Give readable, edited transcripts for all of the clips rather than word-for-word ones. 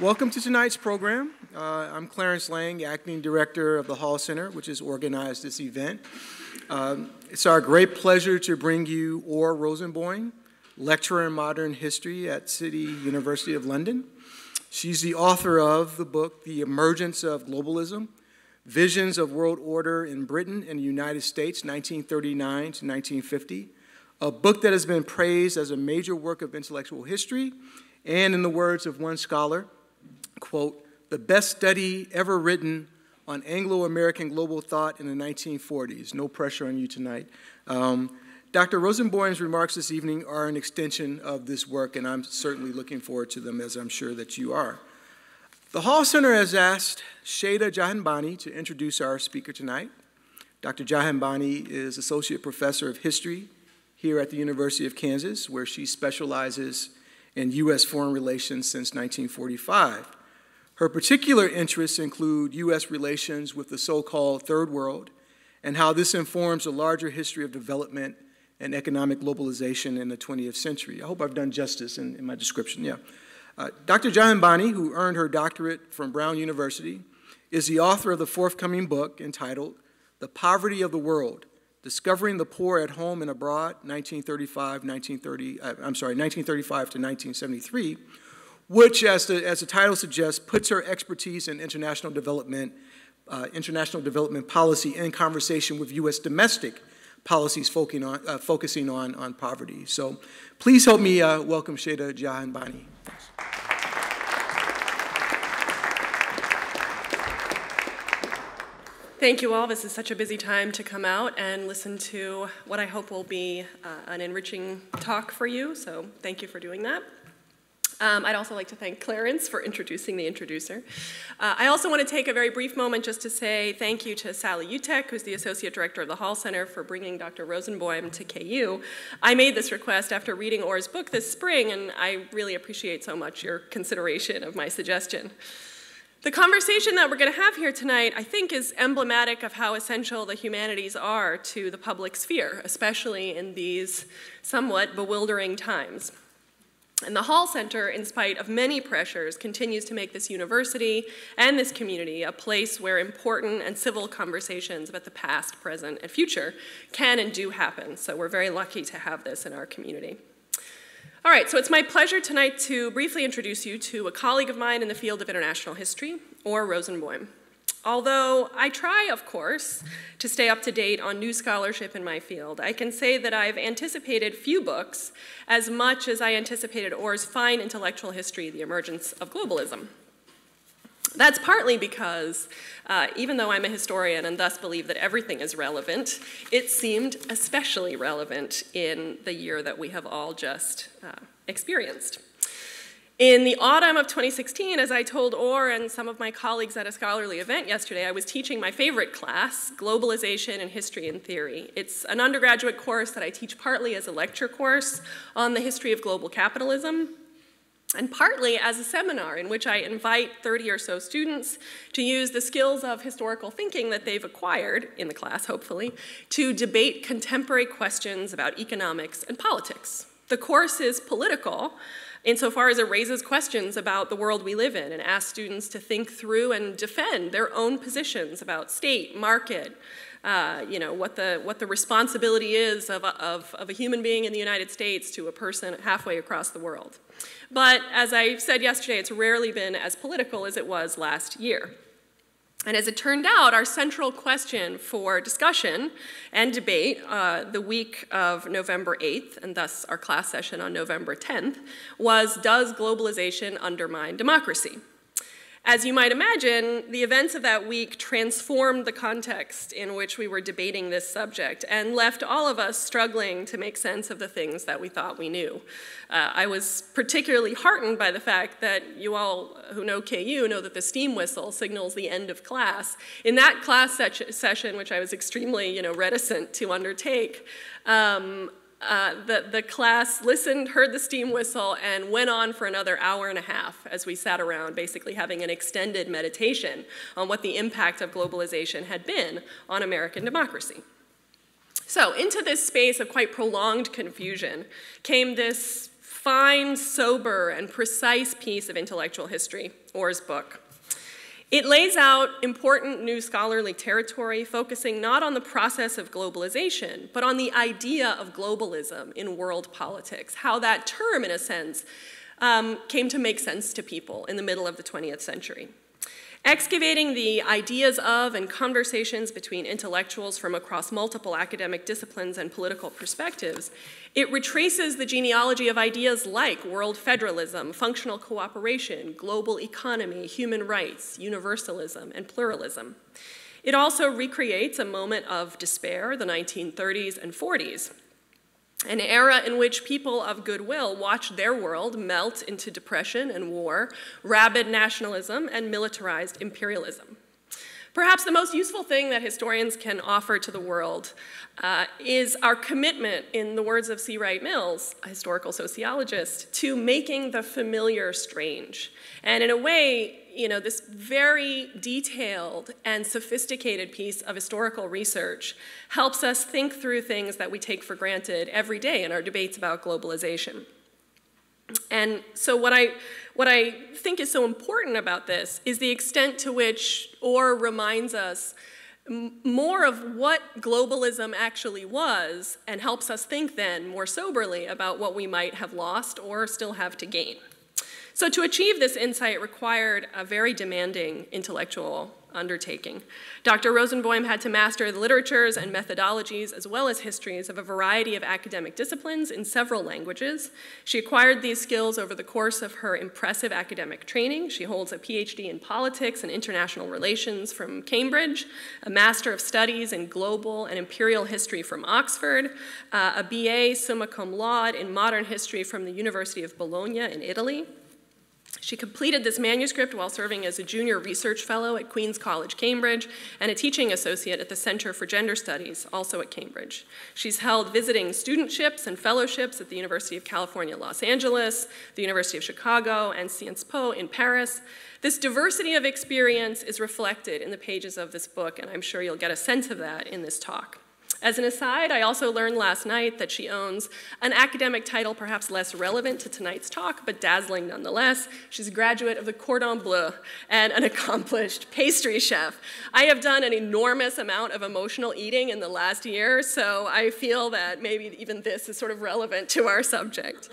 Welcome to tonight's program. I'm Clarence Lang, Acting Director of the Hall Center, which has organized this event. It's our great pleasure to bring you Or Rosenboim, lecturer in modern history at City University of London. She's the author of the book, The Emergence of Globalism, Visions of World Order in Britain and the United States, 1939 to 1950, a book that has been praised as a major work of intellectual history, and in the words of one scholar, quote, the best study ever written on Anglo-American global thought in the 1940s. No pressure on you tonight. Dr. Rosenboim's remarks this evening are an extension of this work, and I'm certainly looking forward to them, as I'm sure that you are. The Hall Center has asked Shada Jahanbani to introduce our speaker tonight. Dr. Jahanbani is Associate Professor of History here at the University of Kansas, where she specializes in U.S. foreign relations since 1945. Her particular interests include U.S. relations with the so-called Third World and how this informs a larger history of development and economic globalization in the 20th century. I hope I've done justice in my description, yeah. Dr. Jahanbani, who earned her doctorate from Brown University, is the author of the forthcoming book entitled The Poverty of the World, Discovering the Poor at Home and Abroad, 1935 to 1973, which, as the title suggests, puts her expertise in international development policy in conversation with U.S. domestic policies focusing on poverty. So please help me welcome Shada Jahanbani. Thanks. Thank you all. This is such a busy time to come out and listen to what I hope will be an enriching talk for you, so thank you for doing that. I'd also like to thank Clarence for introducing the introducer. I also want to take a very brief moment just to say thank you to Sally Utek, who's the Associate Director of the Hall Center, for bringing Dr. Rosenboim to KU. I made this request after reading Or's book this spring, and I really appreciate so much your consideration of my suggestion. The conversation that we're going to have here tonight, I think, is emblematic of how essential the humanities are to the public sphere, especially in these somewhat bewildering times. And the Hall Center, in spite of many pressures, continues to make this university and this community a place where important and civil conversations about the past, present, and future can and do happen. So we're very lucky to have this in our community. All right, so it's my pleasure tonight to briefly introduce you to a colleague of mine in the field of international history, Or Rosenboim. Although I try, of course, to stay up to date on new scholarship in my field, I can say that I've anticipated few books as much as I anticipated Orr's fine intellectual history, The Emergence of Globalism. That's partly because, even though I'm a historian and thus believe that everything is relevant, it seemed especially relevant in the year that we have all just experienced. In the autumn of 2016, as I told Or and some of my colleagues at a scholarly event yesterday, I was teaching my favorite class, Globalization and History and Theory. It's an undergraduate course that I teach partly as a lecture course on the history of global capitalism, and partly as a seminar in which I invite 30 or so students to use the skills of historical thinking that they've acquired, in the class hopefully, to debate contemporary questions about economics and politics. The course is political, insofar as it raises questions about the world we live in and asks students to think through and defend their own positions about state, market, what the responsibility is of a human being in the United States to a person halfway across the world. But as I said yesterday, it's rarely been as political as it was last year. And as it turned out, our central question for discussion and debate the week of November 8th, and thus our class session on November 10th, was, does globalization undermine democracy? As you might imagine, the events of that week transformed the context in which we were debating this subject and left all of us struggling to make sense of the things that we thought we knew. I was particularly heartened by the fact that you all who know KU know that the steam whistle signals the end of class. In that class session, which I was extremely reticent to undertake, the class listened, heard the steam whistle, and went on for another hour and a half as we sat around basically having an extended meditation on what the impact of globalization had been on American democracy. So into this space of quite prolonged confusion came this fine, sober, and precise piece of intellectual history, Or's book. It lays out important new scholarly territory, focusing not on the process of globalization, but on the idea of globalism in world politics, how that term, in a sense, came to make sense to people in the middle of the 20th century. Excavating the ideas of and conversations between intellectuals from across multiple academic disciplines and political perspectives, it retraces the genealogy of ideas like world federalism, functional cooperation, global economy, human rights, universalism, and pluralism. It also recreates a moment of despair, the 1930s and 40s, an era in which people of goodwill watched their world melt into depression and war, rabid nationalism, and militarized imperialism. Perhaps the most useful thing that historians can offer to the world is our commitment, in the words of C. Wright Mills, a historical sociologist, to making the familiar strange. And in a way, this very detailed and sophisticated piece of historical research helps us think through things that we take for granted every day in our debates about globalization. And so what I think is so important about this is the extent to which Orr reminds us more of what globalism actually was and helps us think then more soberly about what we might have lost or still have to gain. So to achieve this insight required a very demanding intellectual undertaking. Dr. Rosenboim had to master the literatures and methodologies as well as histories of a variety of academic disciplines in several languages. She acquired these skills over the course of her impressive academic training. She holds a PhD in politics and international relations from Cambridge, a Master of Studies in Global and Imperial History from Oxford, a BA summa cum laude in Modern History from the University of Bologna in Italy. She completed this manuscript while serving as a junior research fellow at Queen's College, Cambridge, and a teaching associate at the Center for Gender Studies, also at Cambridge. She's held visiting studentships and fellowships at the University of California, Los Angeles, the University of Chicago, and Sciences Po in Paris. This diversity of experience is reflected in the pages of this book, and I'm sure you'll get a sense of that in this talk. As an aside, I also learned last night that she owns an academic title perhaps less relevant to tonight's talk, but dazzling nonetheless. She's a graduate of the Cordon Bleu and an accomplished pastry chef. I have done an enormous amount of emotional eating in the last year, so I feel that maybe even this is sort of relevant to our subject.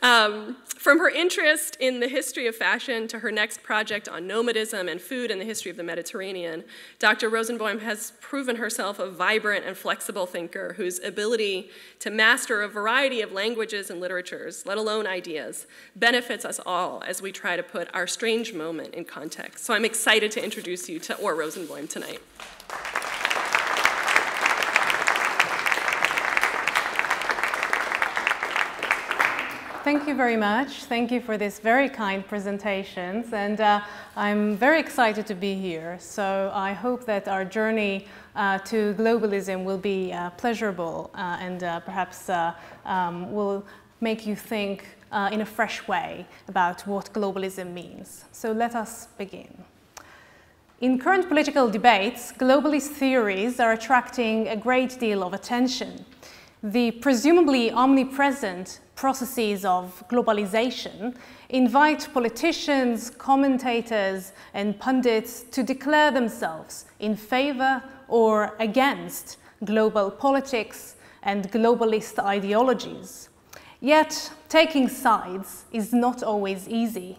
From her interest in the history of fashion to her next project on nomadism and food in the history of the Mediterranean, Dr. Rosenboim has proven herself a vibrant and flexible thinker whose ability to master a variety of languages and literatures, let alone ideas, benefits us all as we try to put our strange moment in context. So I'm excited to introduce you to Or Rosenboim tonight. Thank you very much. Thank you for this very kind presentations, and I'm very excited to be here. So I hope that our journey to globalism will be pleasurable and perhaps will make you think in a fresh way about what globalism means. So let us begin. In current political debates, globalist theories are attracting a great deal of attention. The presumably omnipresent processes of globalization invite politicians, commentators, and pundits to declare themselves in favor or against global politics and globalist ideologies. Yet, taking sides is not always easy.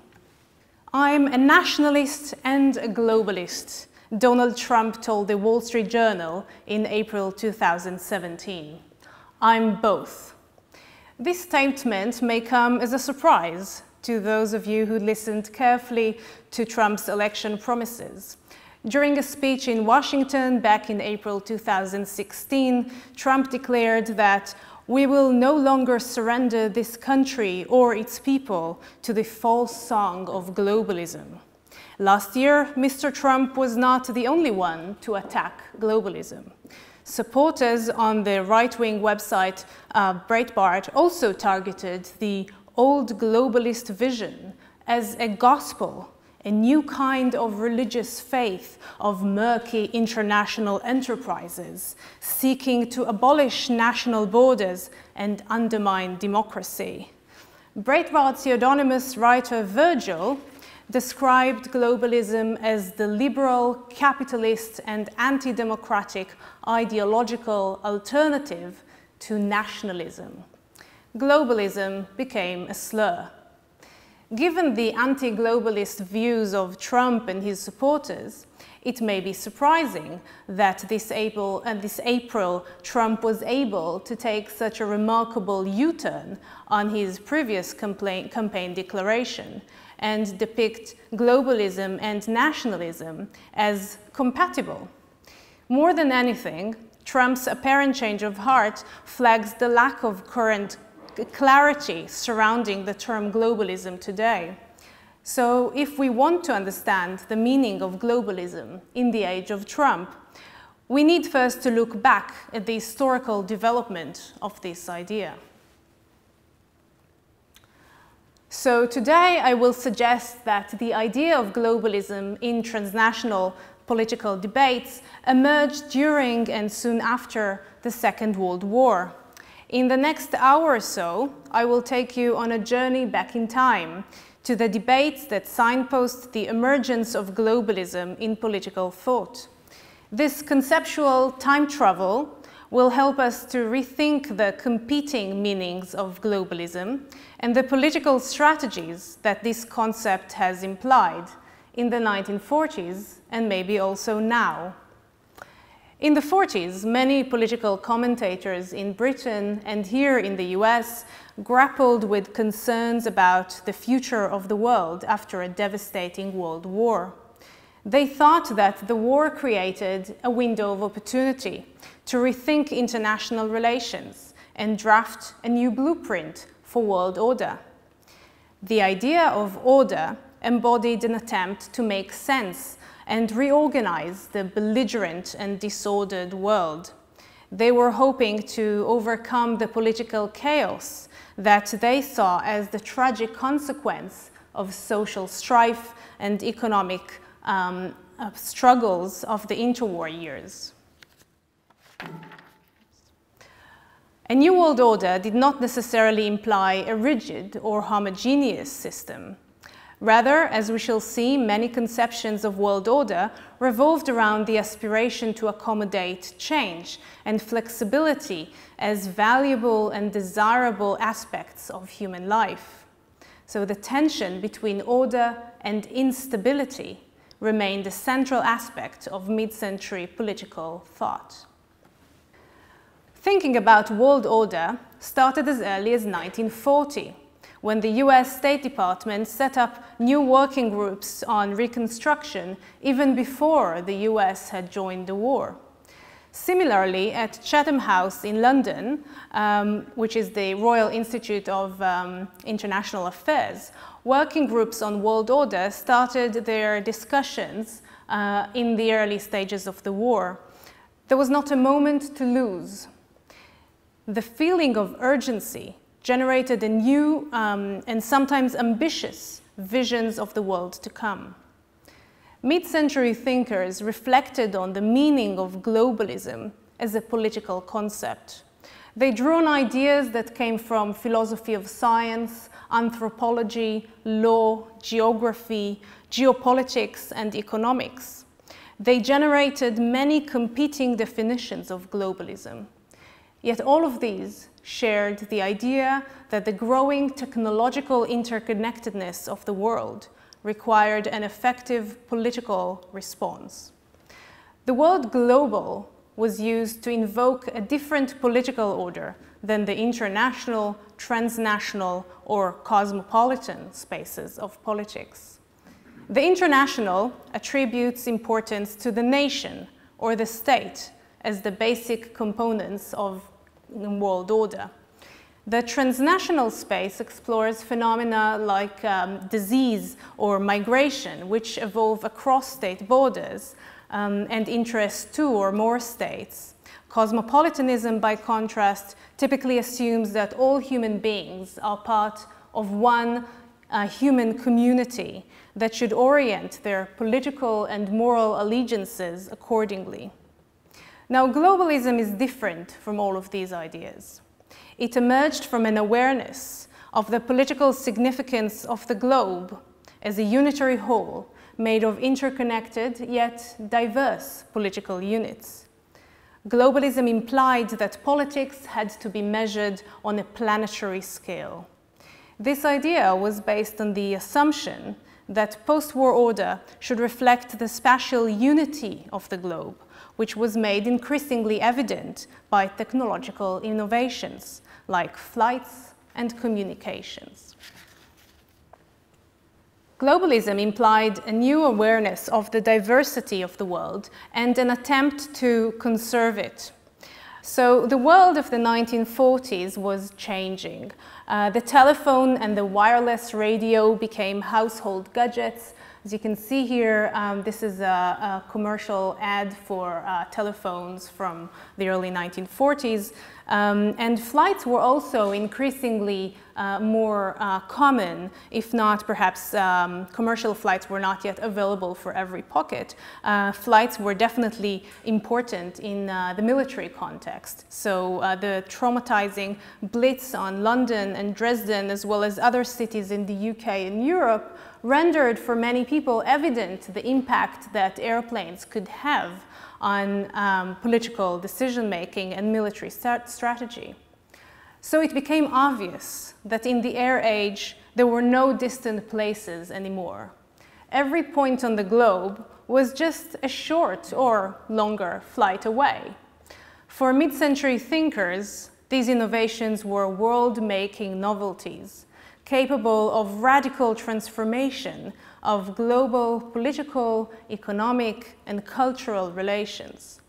I'm a nationalist and a globalist, Donald Trump told the Wall Street Journal in April 2017. I'm both. This statement may come as a surprise to those of you who listened carefully to Trump's election promises. During a speech in Washington back in April 2016, Trump declared that we will no longer surrender this country or its people to the false song of globalism. Last year, Mr. Trump was not the only one to attack globalism. Supporters on the right-wing website Breitbart also targeted the old globalist vision as a gospel, a new kind of religious faith of murky international enterprises seeking to abolish national borders and undermine democracy. Breitbart's pseudonymous writer Virgil described globalism as the liberal, capitalist, and anti-democratic ideological alternative to nationalism. Globalism became a slur. Given the anti-globalist views of Trump and his supporters, it may be surprising that this April Trump was able to take such a remarkable U-turn on his previous campaign declaration and depict globalism and nationalism as compatible. More than anything, Trump's apparent change of heart flags the lack of current clarity surrounding the term globalism today. So if we want to understand the meaning of globalism in the age of Trump, we need first to look back at the historical development of this idea. So today I will suggest that the idea of globalism in transnational political debates emerged during and soon after the Second World War. In the next hour or so, I will take you on a journey back in time to the debates that signpost the emergence of globalism in political thought. This conceptual time travel will help us to rethink the competing meanings of globalism and the political strategies that this concept has implied in the 1940s and maybe also now. In the 40s, many political commentators in Britain and here in the US grappled with concerns about the future of the world after a devastating world war. They thought that the war created a window of opportunity to rethink international relations and draft a new blueprint for world order. The idea of order embodied an attempt to make sense and reorganize the belligerent and disordered world. They were hoping to overcome the political chaos that they saw as the tragic consequence of social strife and economic struggles of the interwar years. A new world order did not necessarily imply a rigid or homogeneous system. Rather, as we shall see, many conceptions of world order revolved around the aspiration to accommodate change and flexibility as valuable and desirable aspects of human life. So the tension between order and instability remained a central aspect of mid-century political thought. Thinking about world order started as early as 1940. When the US State Department set up new working groups on reconstruction even before the US had joined the war. Similarly, at Chatham House in London, which is the Royal Institute of International Affairs, working groups on world order started their discussions in the early stages of the war. There was not a moment to lose. The feeling of urgency generated a new and sometimes ambitious visions of the world to come. Mid-century thinkers reflected on the meaning of globalism as a political concept. They drew on ideas that came from philosophy of science, anthropology, law, geography, geopolitics, and economics. They generated many competing definitions of globalism. Yet all of these shared the idea that the growing technological interconnectedness of the world required an effective political response. The word global was used to invoke a different political order than the international, transnational, or cosmopolitan spaces of politics. The international attributes importance to the nation or the state as the basic components of world order. The transnational space explores phenomena like disease or migration, which evolve across state borders and interest two or more states. Cosmopolitanism, by contrast, typically assumes that all human beings are part of one human community that should orient their political and moral allegiances accordingly. Now, globalism is different from all of these ideas. It emerged from an awareness of the political significance of the globe as a unitary whole made of interconnected yet diverse political units. Globalism implied that politics had to be measured on a planetary scale. This idea was based on the assumption that post-war order should reflect the spatial unity of the globe, which was made increasingly evident by technological innovations like flights and communications. Globalism implied a new awareness of the diversity of the world and an attempt to conserve it. So the world of the 1940s was changing. The telephone and the wireless radio became household gadgets. As you can see here, this is a commercial ad for telephones from the early 1940s. And flights were also increasingly more common, if not perhaps commercial flights were not yet available for every pocket. Flights were definitely important in the military context. So the traumatizing blitz on London and Dresden, as well as other cities in the UK and Europe, rendered for many people evident the impact that airplanes could have on political decision-making and military strategy. So it became obvious that in the air age, there were no distant places anymore. Every point on the globe was just a short or longer flight away. For mid-century thinkers, these innovations were world-making novelties, capable of radical transformation of global political, economic, and cultural relations.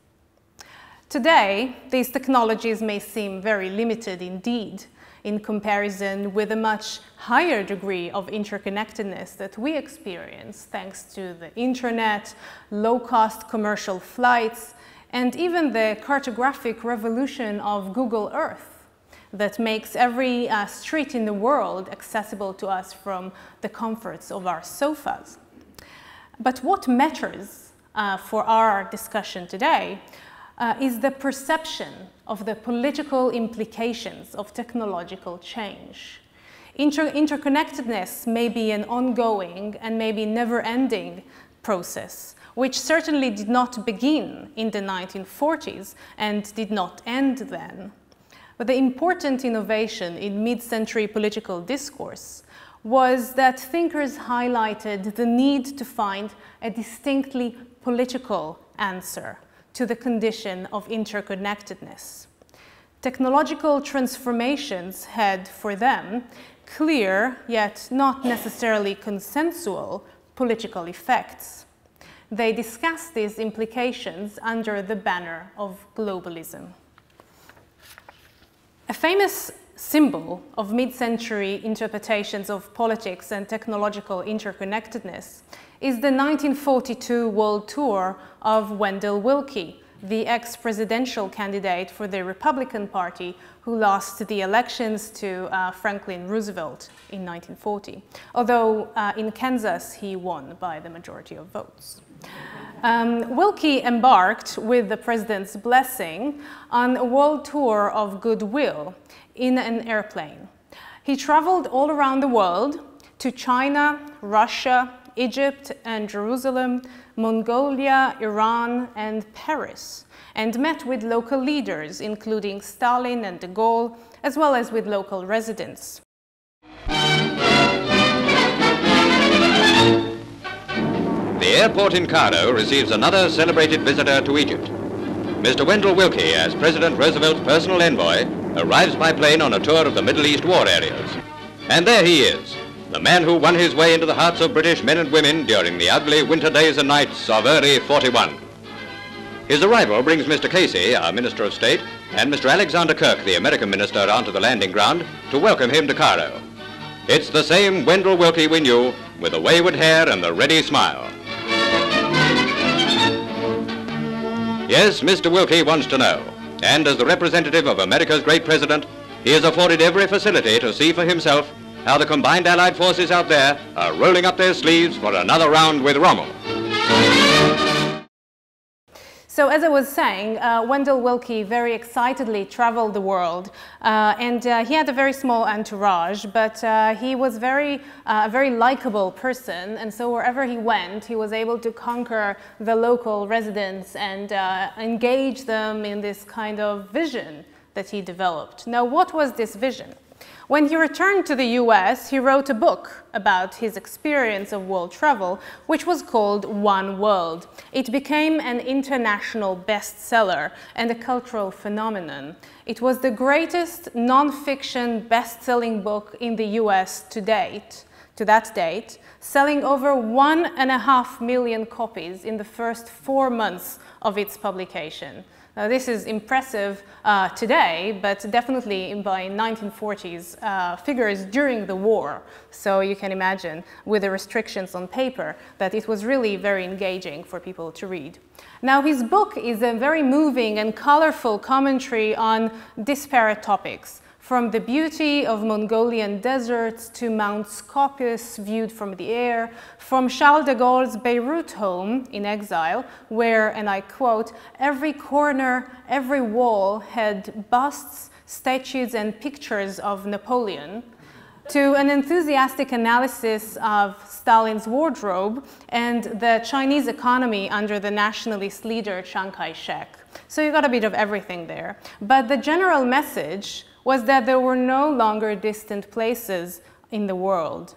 Today, these technologies may seem very limited indeed in comparison with a much higher degree of interconnectedness that we experience thanks to the internet, low-cost commercial flights, and even the cartographic revolution of Google Earth that makes every street in the world accessible to us from the comforts of our sofas. But what matters for our discussion today is the perception of the political implications of technological change. Interconnectedness may be an ongoing and maybe never-ending process, which certainly did not begin in the 1940s and did not end then. But the important innovation in mid-century political discourse was that thinkers highlighted the need to find a distinctly political answer to the condition of interconnectedness. Technological transformations had, for them, clear, yet not necessarily consensual, political effects. They discussed these implications under the banner of globalism. A famous symbol of mid-century interpretations of politics and technological interconnectedness is the 1942 world tour of Wendell Willkie, the ex-presidential candidate for the Republican Party who lost the elections to Franklin Roosevelt in 1940, although in Kansas he won by the majority of votes. Willkie embarked, with the president's blessing, on a world tour of goodwill in an airplane. He traveled all around the world to China, Russia, Egypt and Jerusalem, Mongolia, Iran, and Paris, and met with local leaders, including Stalin and de Gaulle, as well as with local residents. The airport in Cairo receives another celebrated visitor to Egypt. Mr. Wendell Willkie, as President Roosevelt's personal envoy, arrives by plane on a tour of the Middle East war areas. And there he is, the man who won his way into the hearts of British men and women during the ugly winter days and nights of early '41. His arrival brings Mr. Casey, our Minister of State, and Mr. Alexander Kirk, the American minister, onto the landing ground to welcome him to Cairo. It's the same Wendell Willkie we knew, with the wayward hair and the ready smile. Yes, Mr. Willkie wants to know, and as the representative of America's great president, he is afforded every facility to see for himself how the combined Allied forces out there are rolling up their sleeves for another round with Rommel. So as I was saying, Wendell Willkie very excitedly traveled the world, and he had a very small entourage, but he was a very likable person, and so wherever he went, he was able to conquer the local residents and engage them in this kind of vision that he developed. Now, what was this vision? When he returned to the US, he wrote a book about his experience of world travel, which was called One World. It became an international bestseller and a cultural phenomenon. It was the greatest non-fiction best-selling book in the US to that date, selling over 1.5 million copies in the first 4 months of its publication. Now, this is impressive today, but definitely by 1940s figures during the war. So you can imagine, with the restrictions on paper, that it was really very engaging for people to read. Now, his book is a very moving and colorful commentary on disparate topics, from the beauty of Mongolian deserts to Mount Scopius viewed from the air, from Charles de Gaulle's Beirut home in exile, where, and I quote, every corner, every wall had busts, statues, and pictures of Napoleon, to an enthusiastic analysis of Stalin's wardrobe and the Chinese economy under the nationalist leader Chiang Kai-shek. So you got a bit of everything there. But the general message was that there were no longer distant places in the world.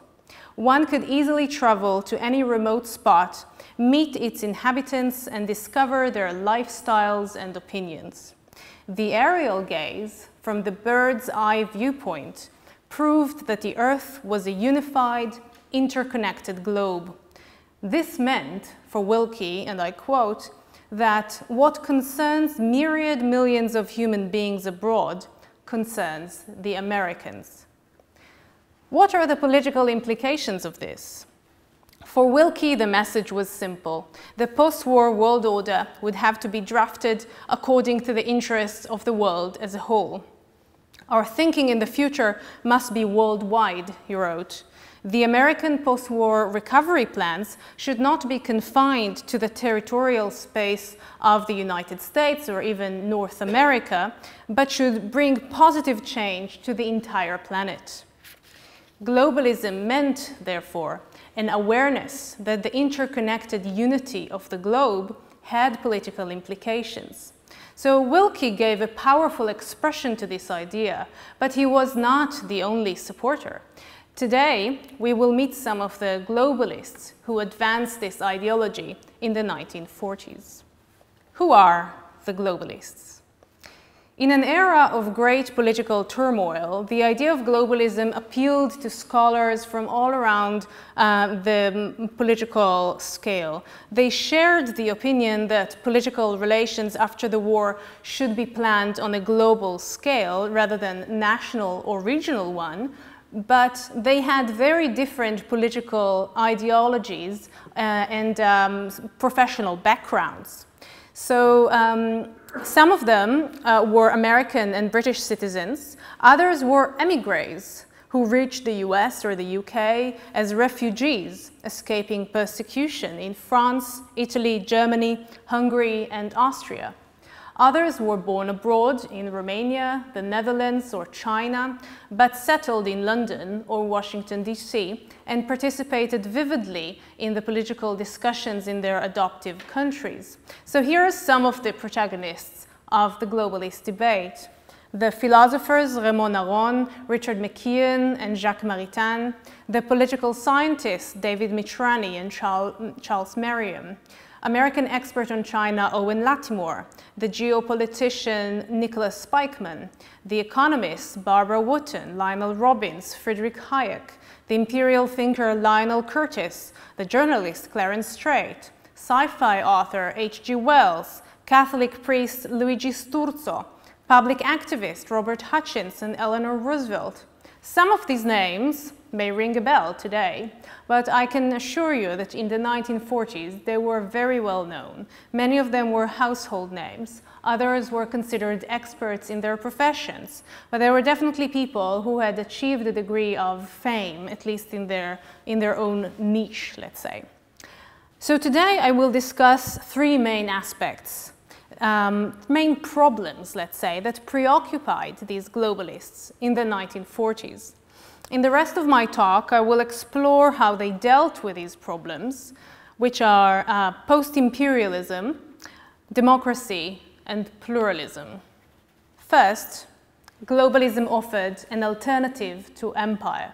One could easily travel to any remote spot, meet its inhabitants, and discover their lifestyles and opinions. The aerial gaze, from the bird's eye viewpoint, proved that the Earth was a unified, interconnected globe. This meant, for Willkie, and I quote, that what concerns myriad millions of human beings abroad concerns the Americans. What are the political implications of this? For Willkie, the message was simple. The post-war world order would have to be drafted according to the interests of the world as a whole. Our thinking in the future must be worldwide, he wrote. The American post-war recovery plans should not be confined to the territorial space of the United States or even North America, but should bring positive change to the entire planet. Globalism meant, therefore, an awareness that the interconnected unity of the globe had political implications. So Willkie gave a powerful expression to this idea, but he was not the only supporter. Today, we will meet some of the globalists who advanced this ideology in the 1940s. Who are the globalists? In an era of great political turmoil, the idea of globalism appealed to scholars from all around the political scale. They shared the opinion that political relations after the war should be planned on a global scale rather than national or regional one, but they had very different political ideologies and professional backgrounds. So some of them were American and British citizens. Others were emigres who reached the US or the UK as refugees escaping persecution in France, Italy, Germany, Hungary, and Austria. Others were born abroad in Romania, the Netherlands, or China, but settled in London or Washington, D.C., and participated vividly in the political discussions in their adoptive countries. So here are some of the protagonists of the globalist debate. The philosophers Raymond Aron, Richard McKeon, and Jacques Maritain, the political scientists David Mitrani and Charles Merriam, American expert on China Owen Lattimore, the geopolitician Nicholas Spikeman, the economists Barbara Wootton, Lionel Robbins, Friedrich Hayek, the imperial thinker Lionel Curtis, the journalist Clarence Strait, sci-fi author H.G. Wells, Catholic priest Luigi Sturzo, public activist Robert Hutchins and Eleanor Roosevelt. Some of these names may ring a bell today, but I can assure you that in the 1940s they were very well known. Many of them were household names. Others were considered experts in their professions, but there were definitely people who had achieved a degree of fame, at least in their own niche, let's say. So today I will discuss three main aspects: main problems, let's say, that preoccupied these globalists in the 1940s. In the rest of my talk, I will explore how they dealt with these problems, which are post-imperialism, democracy, and pluralism. First, globalism offered an alternative to empire.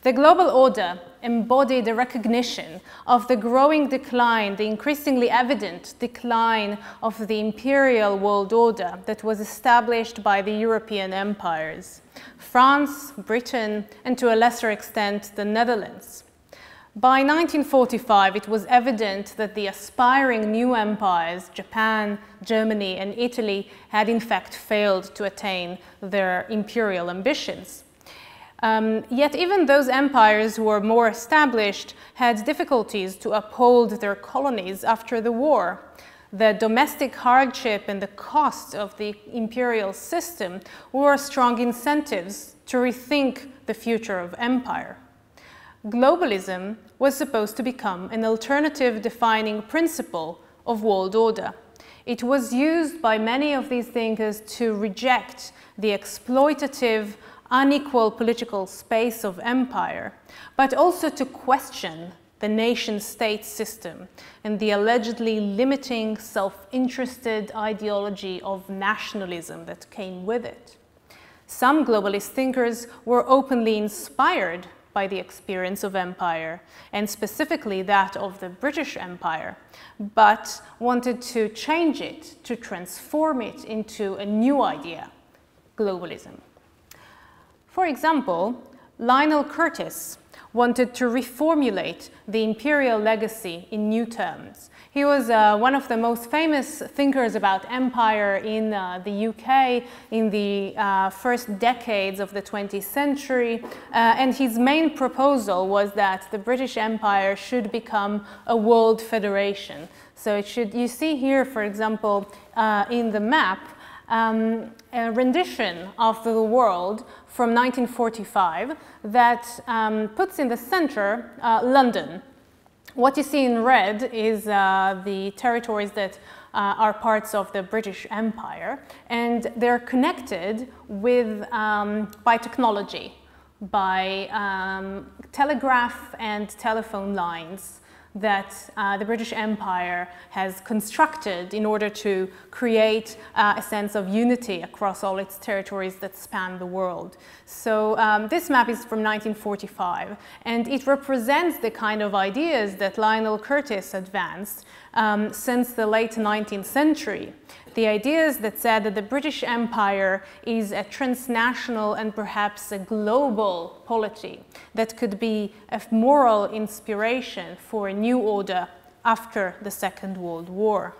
The global order embodied a recognition of the growing decline, the increasingly evident decline of the imperial world order that was established by the European empires, France, Britain, and to a lesser extent, the Netherlands. By 1945, it was evident that the aspiring new empires, Japan, Germany, and Italy, had in fact failed to attain their imperial ambitions. Yet even those empires who were more established had difficulties to uphold their colonies after the war. The domestic hardship and the cost of the imperial system were strong incentives to rethink the future of empire. Globalism was supposed to become an alternative defining principle of world order. It was used by many of these thinkers to reject the exploitative, unequal political space of empire, but also to question the nation-state system and the allegedly limiting, self-interested ideology of nationalism that came with it. Some globalist thinkers were openly inspired by the experience of empire, and specifically that of the British Empire, but wanted to change it, to transform it into a new idea, globalism. For example, Lionel Curtis wanted to reformulate the imperial legacy in new terms. He was one of the most famous thinkers about empire in the UK in the first decades of the 20th century, and his main proposal was that the British Empire should become a world federation. So it should, you see here, for example, in the map, a rendition of the world from 1945 that puts in the center London. What you see in red is the territories that are parts of the British Empire, and they're connected with, by technology, by telegraph and telephone lines that the British Empire has constructed in order to create a sense of unity across all its territories that span the world. So this map is from 1945, and it represents the kind of ideas that Lionel Curtis advanced since the late 19th century. The ideas that said that the British Empire is a transnational and perhaps a global polity that could be a moral inspiration for a new order after the Second World War.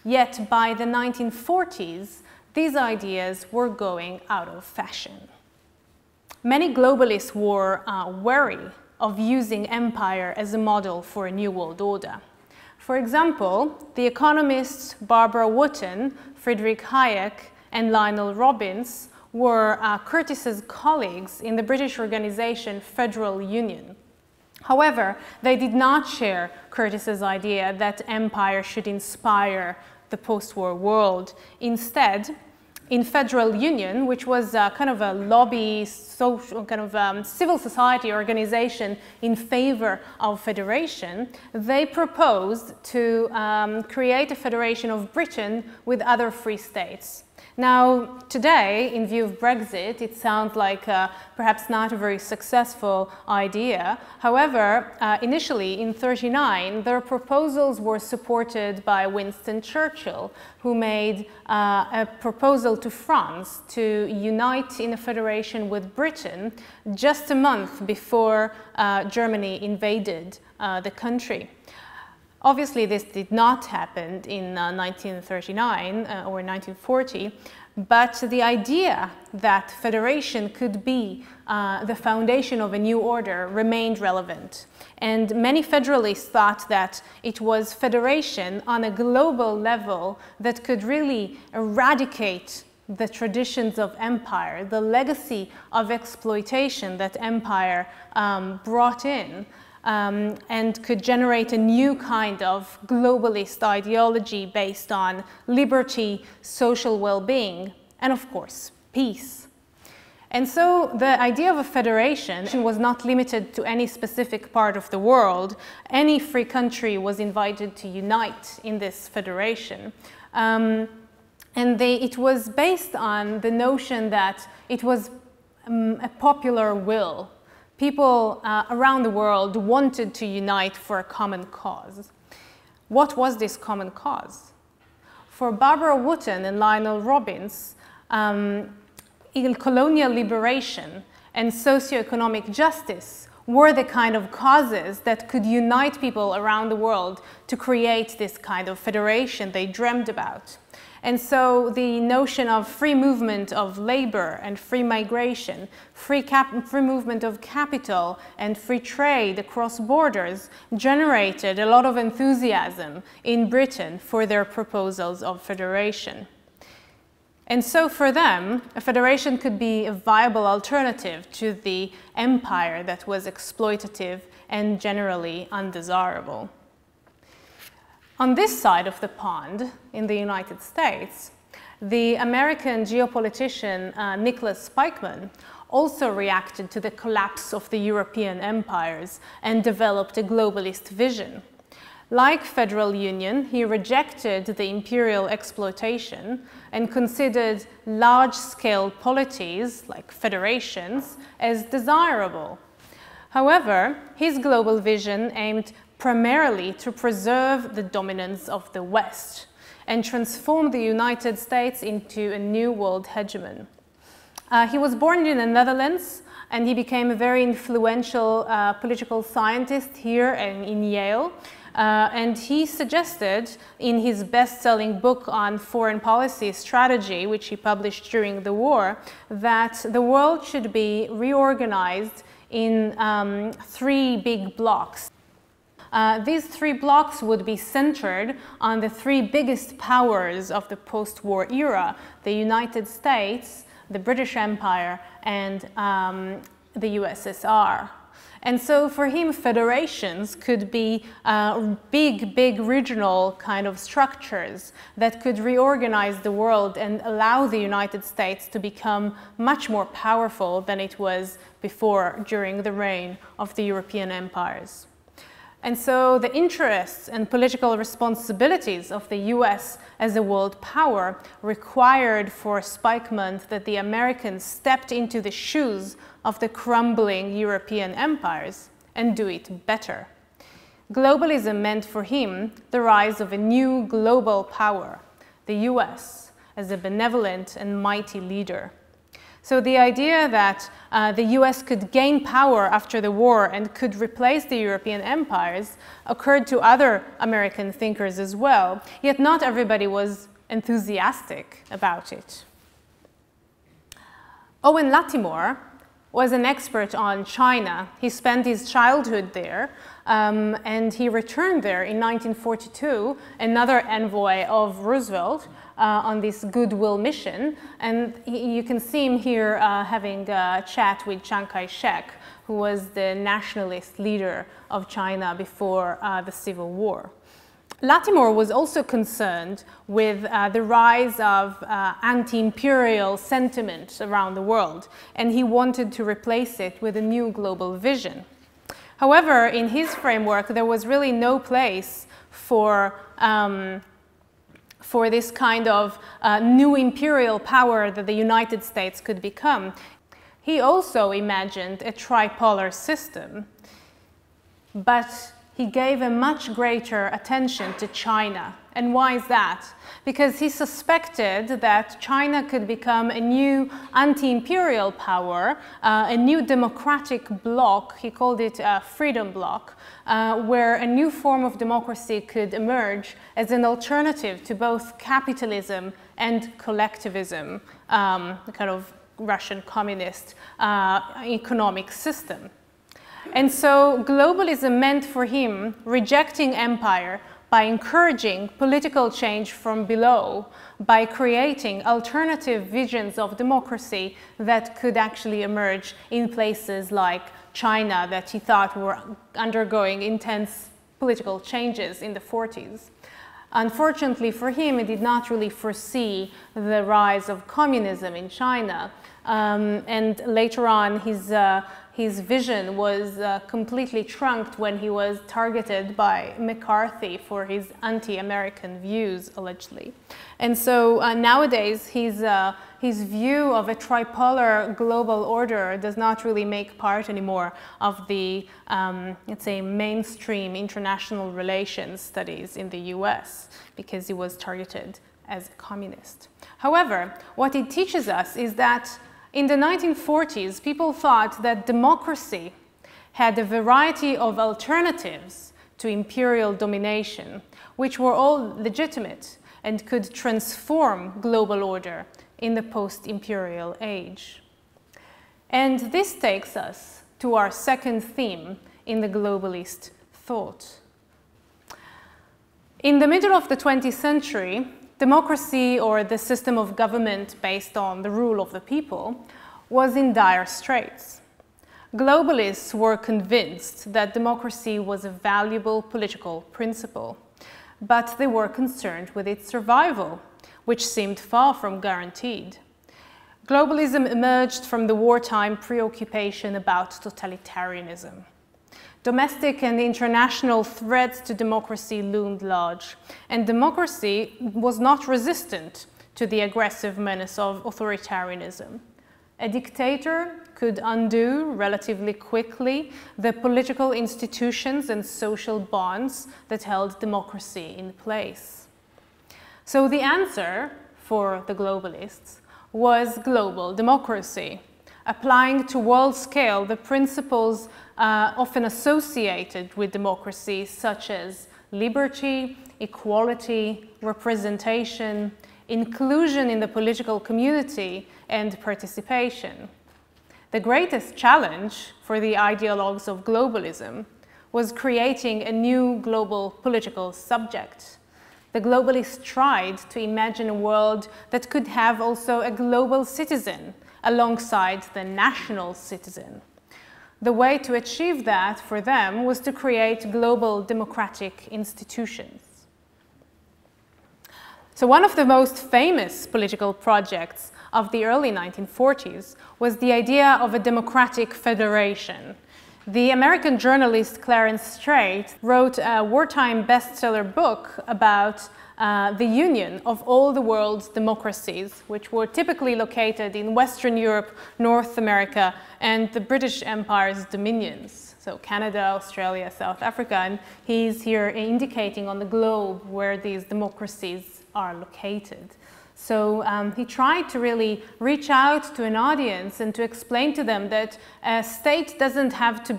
Yet by the 1940s, these ideas were going out of fashion. Many globalists were wary of using empire as a model for a new world order. For example, the economists Barbara Wootton, Friedrich Hayek, and Lionel Robbins were Curtis's colleagues in the British organization Federal Union. However, they did not share Curtis's idea that empire should inspire the post-war world. Instead, in Federal Union, which was kind of a lobby, social, kind of civil society organization in favor of federation, they proposed to create a federation of Britain with other free states. Now, today, in view of Brexit, it sounds like perhaps not a very successful idea. However, initially, in 1939, their proposals were supported by Winston Churchill, who made a proposal to France to unite in a federation with Britain just a month before Germany invaded the country. Obviously, this did not happen in 1939 or 1940, but the idea that federation could be the foundation of a new order remained relevant. And many federalists thought that it was federation on a global level that could really eradicate the traditions of empire, the legacy of exploitation that empire brought in. and could generate a new kind of globalist ideology based on liberty, social well-being, and of course, peace. And so the idea of a federation was not limited to any specific part of the world. Any free country was invited to unite in this federation. It was based on the notion that it was a popular will. People around the world wanted to unite for a common cause. What was this common cause? For Barbara Wootton and Lionel Robbins, colonial liberation and socioeconomic justice were the kind of causes that could unite people around the world to create this kind of federation they dreamed about. And so the notion of free movement of labor and free migration, free movement of capital and free trade across borders generated a lot of enthusiasm in Britain for their proposals of federation. And so for them, a federation could be a viable alternative to the empire that was exploitative and generally undesirable. On this side of the pond, in the United States, the American geopolitician Nicholas Spykman also reacted to the collapse of the European empires and developed a globalist vision. Like Federal Union, he rejected the imperial exploitation and considered large-scale polities, like federations, as desirable. However, his global vision aimed primarily to preserve the dominance of the West and transform the United States into a new world hegemon. He was born in the Netherlands, and he became a very influential political scientist here in Yale. And he suggested in his best-selling book on foreign policy strategy, which he published during the war, that the world should be reorganized in 3 big blocks. These 3 blocks would be centered on the 3 biggest powers of the post-war era: the United States, the British Empire, and the USSR. And so for him, federations could be big regional kind of structures that could reorganize the world and allow the United States to become much more powerful than it was before during the reign of the European empires. And so the interests and political responsibilities of the US as a world power required for Spykman that the Americans stepped into the shoes of the crumbling European empires and do it better. Globalism meant for him the rise of a new global power, the US, as a benevolent and mighty leader. So the idea that the US could gain power after the war and could replace the European empires occurred to other American thinkers as well, yet not everybody was enthusiastic about it. Owen Lattimore was an expert on China. He spent his childhood there, and he returned there in 1942, another envoy of Roosevelt, on this goodwill mission. And you can see him here having a chat with Chiang Kai-shek, who was the nationalist leader of China before the Civil War. Lattimore was also concerned with the rise of anti-imperial sentiment around the world, and he wanted to replace it with a new global vision. However, in his framework, there was really no place for this kind of new imperial power that the United States could become. He also imagined a tripolar system, but he gave a much greater attention to China. And why is that? Because he suspected that China could become a new anti-imperial power, a new democratic bloc, he called it a freedom bloc, where a new form of democracy could emerge as an alternative to both capitalism and collectivism, the kind of Russian communist economic system. And so globalism meant for him rejecting empire, by encouraging political change from below, by creating alternative visions of democracy that could actually emerge in places like China that he thought were undergoing intense political changes in the 40s. Unfortunately for him, he did not really foresee the rise of communism in China. And later on, his vision was completely trunked when he was targeted by McCarthy for his anti-American views, allegedly. And so nowadays, his view of a tripolar global order does not really make part anymore of the, let's say, mainstream international relations studies in the US, because he was targeted as a communist. However, what it teaches us is that in the 1940s, people thought that democracy had a variety of alternatives to imperial domination, which were all legitimate and could transform global order in the post-imperial age. And this takes us to our second theme in the globalist thought. In the middle of the 20th century, democracy, or the system of government based on the rule of the people, was in dire straits. Globalists were convinced that democracy was a valuable political principle, but they were concerned with its survival, which seemed far from guaranteed. Globalism emerged from the wartime preoccupation about totalitarianism. Domestic and international threats to democracy loomed large, and democracy was not resistant to the aggressive menace of authoritarianism. A dictator could undo relatively quickly the political institutions and social bonds that held democracy in place. So the answer for the globalists was global democracy, applying to world scale the principles often associated with democracy, such as liberty, equality, representation, inclusion in the political community, and participation. The greatest challenge for the ideologues of globalism was creating a new global political subject. The globalists tried to imagine a world that could have also a global citizen alongside the national citizen. The way to achieve that for them was to create global democratic institutions. So one of the most famous political projects of the early 1940s was the idea of a democratic federation. The American journalist Clarence Strait wrote a wartime bestseller book about the union of all the world's democracies, which were typically located in Western Europe, North America, and the British Empire's dominions. So Canada, Australia, South Africa, and he's here indicating on the globe where these democracies are located. So he tried to really reach out to an audience and to explain to them that a state doesn't have to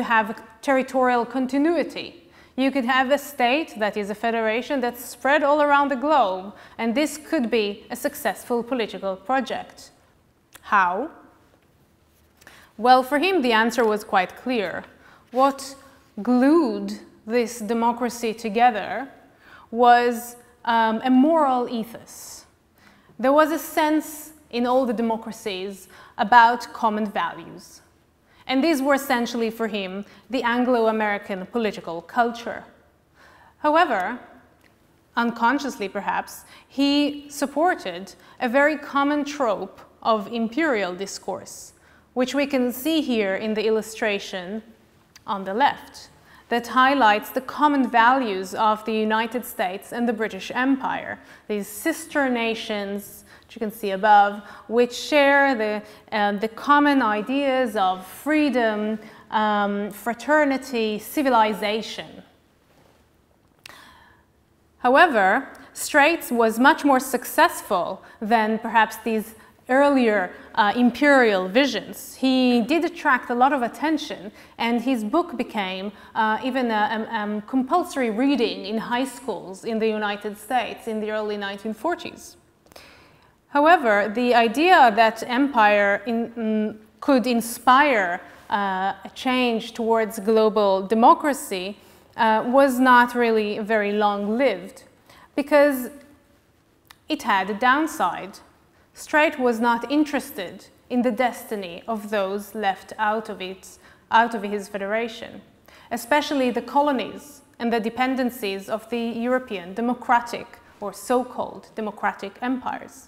have territorial continuity. You could have a state that is a federation that's spread all around the globe, and this could be a successful political project. How? Well, for him, the answer was quite clear. What glued this democracy together was a moral ethos. There was a sense in all the democracies about common values. And these were essentially for him the Anglo-American political culture. However, unconsciously perhaps, he supported a very common trope of imperial discourse, which we can see here in the illustration on the left, that highlights the common values of the United States and the British Empire, these sister nations, which you can see above, which share the common ideas of freedom, fraternity, civilization. However, Strait was much more successful than perhaps these earlier imperial visions. He did attract a lot of attention, and his book became even a compulsory reading in high schools in the United States in the early 1940s. However, the idea that empire could inspire a change towards global democracy was not really very long-lived because it had a downside. Straight was not interested in the destiny of those left out of his federation, especially the colonies and the dependencies of the European democratic or so-called democratic empires.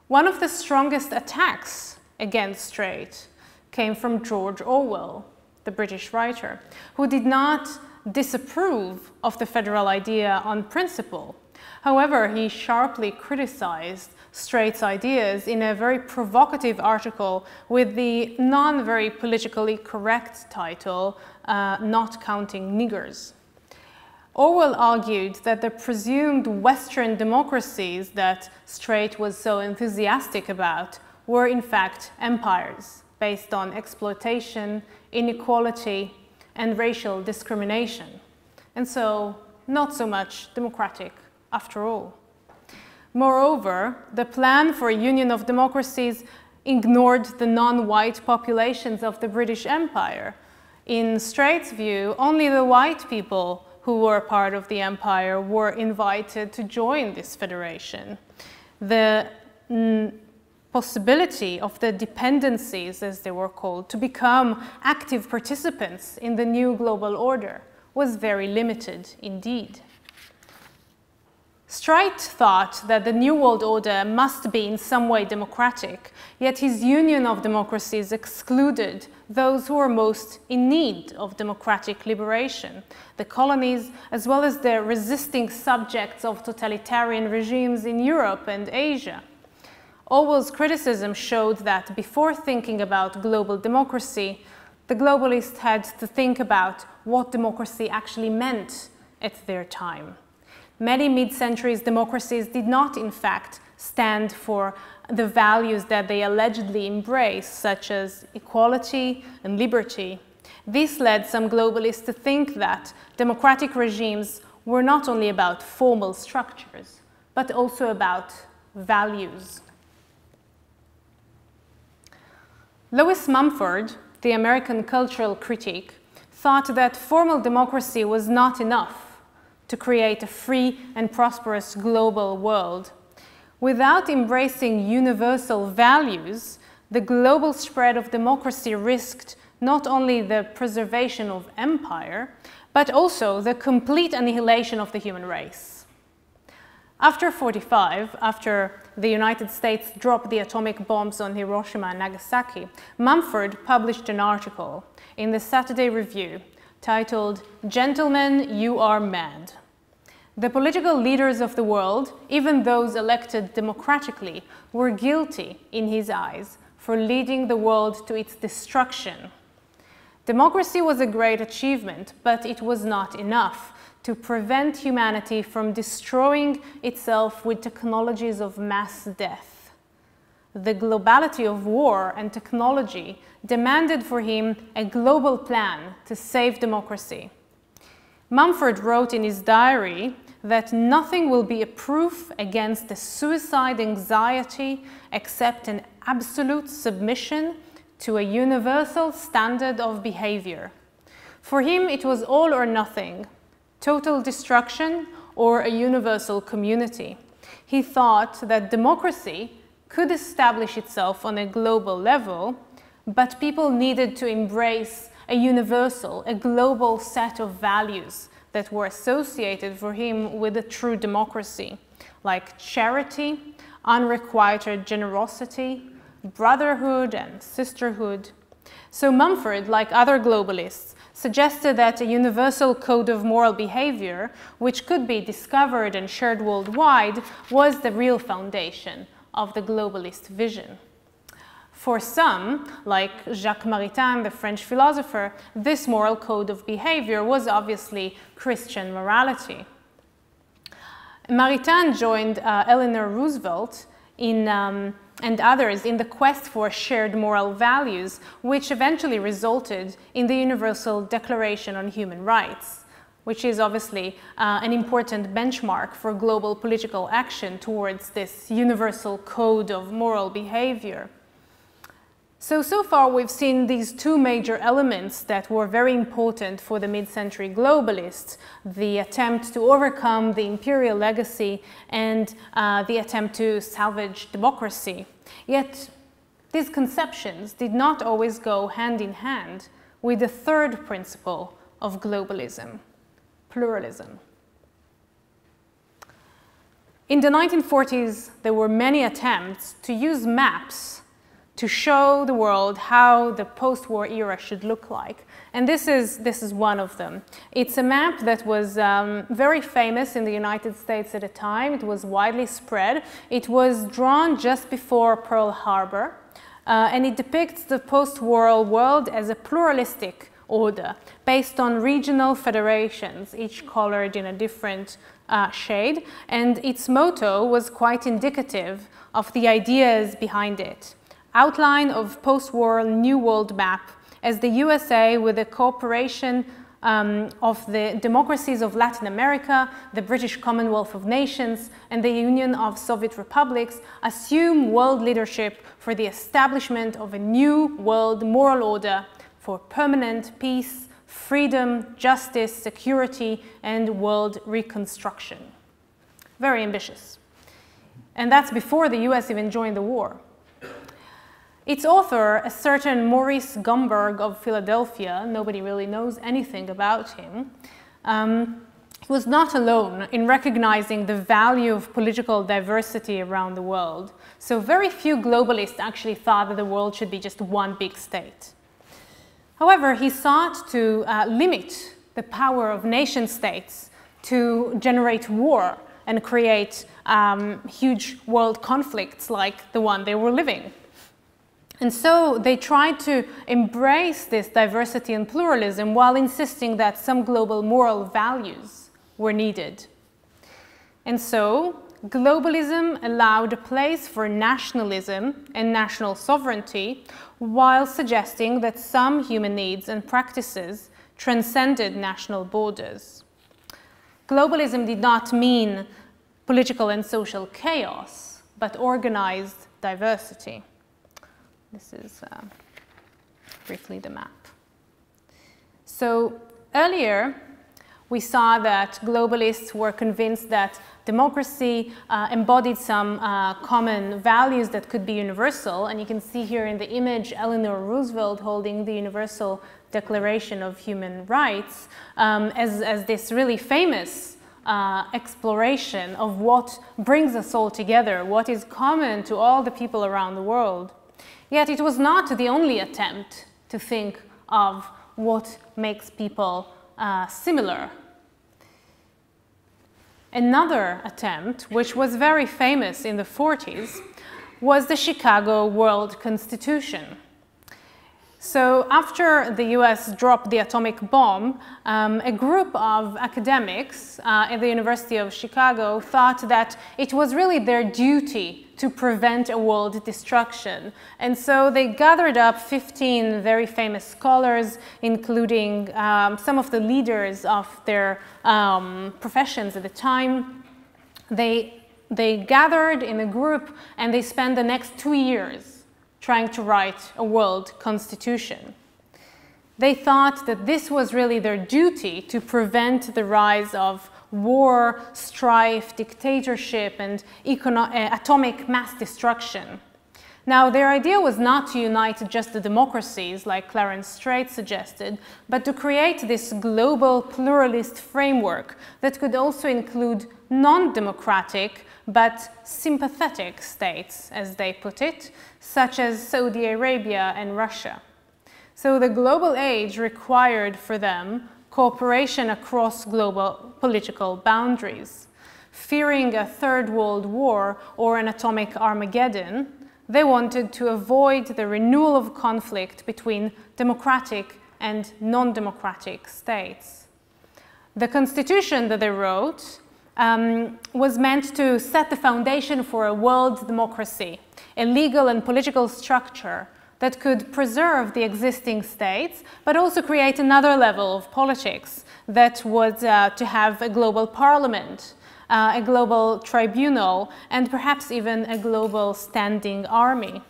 One of the strongest attacks against Straight came from George Orwell, the British writer, who did not disapprove of the federal idea on principle. However, he sharply criticized Straight's ideas in a very provocative article with the non-very politically correct title, Not Counting Niggers. Orwell argued that the presumed Western democracies that Straight was so enthusiastic about were in fact empires based on exploitation, inequality, and racial discrimination, and so not so much democratic after all. Moreover, the plan for a union of democracies ignored the non-white populations of the British Empire. In Straight's view, only the white people who were part of the empire were invited to join this federation. The possibility of the dependencies, as they were called, to become active participants in the new global order was very limited indeed. Straight thought that the New World Order must be in some way democratic, yet his union of democracies excluded those who were most in need of democratic liberation, the colonies, as well as the resisting subjects of totalitarian regimes in Europe and Asia. Orwell's criticism showed that before thinking about global democracy, the globalists had to think about what democracy actually meant at their time. Many mid-century democracies did not, in fact, stand for the values that they allegedly embrace, such as equality and liberty. This led some globalists to think that democratic regimes were not only about formal structures, but also about values. Lewis Mumford, the American cultural critic, thought that formal democracy was not enough to create a free and prosperous global world. Without embracing universal values, the global spread of democracy risked not only the preservation of empire, but also the complete annihilation of the human race. After 1945, after the United States dropped the atomic bombs on Hiroshima and Nagasaki, Mumford published an article in the Saturday Review titled, "Gentlemen, You Are Mad." The political leaders of the world, even those elected democratically, were guilty in his eyes for leading the world to its destruction. Democracy was a great achievement, but it was not enough to prevent humanity from destroying itself with technologies of mass death. The globality of war and technology demanded for him a global plan to save democracy. Mumford wrote in his diary that nothing will be a proof against the suicide anxiety except an absolute submission to a universal standard of behavior. For him, it was all or nothing, total destruction or a universal community. He thought that democracy could establish itself on a global level, but people needed to embrace a universal, a global set of values that were associated for him with a true democracy, like charity, unrequited generosity, brotherhood and sisterhood. So Mumford, like other globalists, suggested that a universal code of moral behavior, which could be discovered and shared worldwide, was the real foundation of the globalist vision. For some, like Jacques Maritain, the French philosopher, this moral code of behavior was obviously Christian morality. Maritain joined Eleanor Roosevelt and others in the quest for shared moral values, which eventually resulted in the Universal Declaration on Human Rights, which is obviously an important benchmark for global political action towards this universal code of moral behavior. So far we've seen these two major elements that were very important for the mid-century globalists, the attempt to overcome the imperial legacy and the attempt to salvage democracy. Yet these conceptions did not always go hand in hand with the third principle of globalism, pluralism. In the 1940s, there were many attempts to use maps to show the world how the post-war era should look like. And this is one of them. It's a map that was very famous in the United States at the time. It was widely spread. It was drawn just before Pearl Harbor. And it depicts the post-war world as a pluralistic order based on regional federations, each colored in a different shade. And its motto was quite indicative of the ideas behind it. Outline of post-war New World Map as the USA with the cooperation of the democracies of Latin America, the British Commonwealth of Nations, and the Union of Soviet Republics assume world leadership for the establishment of a new world moral order for permanent peace, freedom, justice, security, and world reconstruction. Very ambitious. And that's before the US even joined the war. Its author, a certain Maurice Gomberg of Philadelphia, nobody really knows anything about him, was not alone in recognizing the value of political diversity around the world. So very few globalists actually thought that the world should be just one big state. However, he sought to limit the power of nation states to generate war and create huge world conflicts like the one they were living. And so they tried to embrace this diversity and pluralism while insisting that some global moral values were needed. And so globalism allowed a place for nationalism and national sovereignty while suggesting that some human needs and practices transcended national borders. Globalism did not mean political and social chaos, but organized diversity. This is briefly the map. So earlier, we saw that globalists were convinced that democracy embodied some common values that could be universal. And you can see here in the image Eleanor Roosevelt holding the Universal Declaration of Human Rights as this really famous exploration of what brings us all together, what is common to all the people around the world. Yet it was not the only attempt to think of what makes people similar. Another attempt, which was very famous in the 40s, was the Chicago World Constitution. So after the US dropped the atomic bomb, a group of academics at the University of Chicago thought that it was really their duty to prevent a world destruction. And so they gathered up 15 very famous scholars, including some of the leaders of their professions at the time. They gathered in a group and they spent the next 2 years trying to write a world constitution. They thought that this was really their duty to prevent the rise of war, strife, dictatorship, and atomic mass destruction. Now, their idea was not to unite just the democracies, like Clarence Strait suggested, but to create this global pluralist framework that could also include non-democratic but sympathetic states, as they put it, such as Saudi Arabia and Russia. So the global age required for them cooperation across global political boundaries. Fearing a third world war or an atomic Armageddon, they wanted to avoid the renewal of conflict between democratic and non-democratic states. The constitution that they wrote was meant to set the foundation for a world democracy, a legal and political structure that could preserve the existing states, but also create another level of politics that was to have a global parliament, a global tribunal, and perhaps even a global standing army.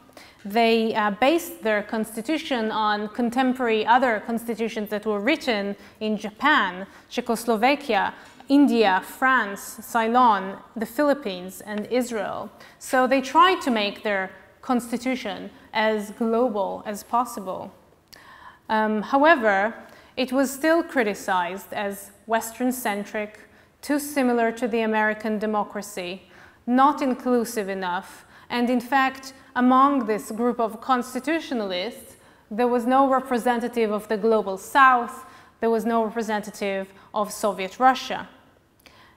They based their constitution on contemporary other constitutions that were written in Japan, Czechoslovakia, India, France, Ceylon, the Philippines, and Israel. So they tried to make their constitution as global as possible. However, it was still criticized as Western-centric, too similar to the American democracy, not inclusive enough, and in fact, among this group of constitutionalists, there was no representative of the global South, there was no representative of Soviet Russia.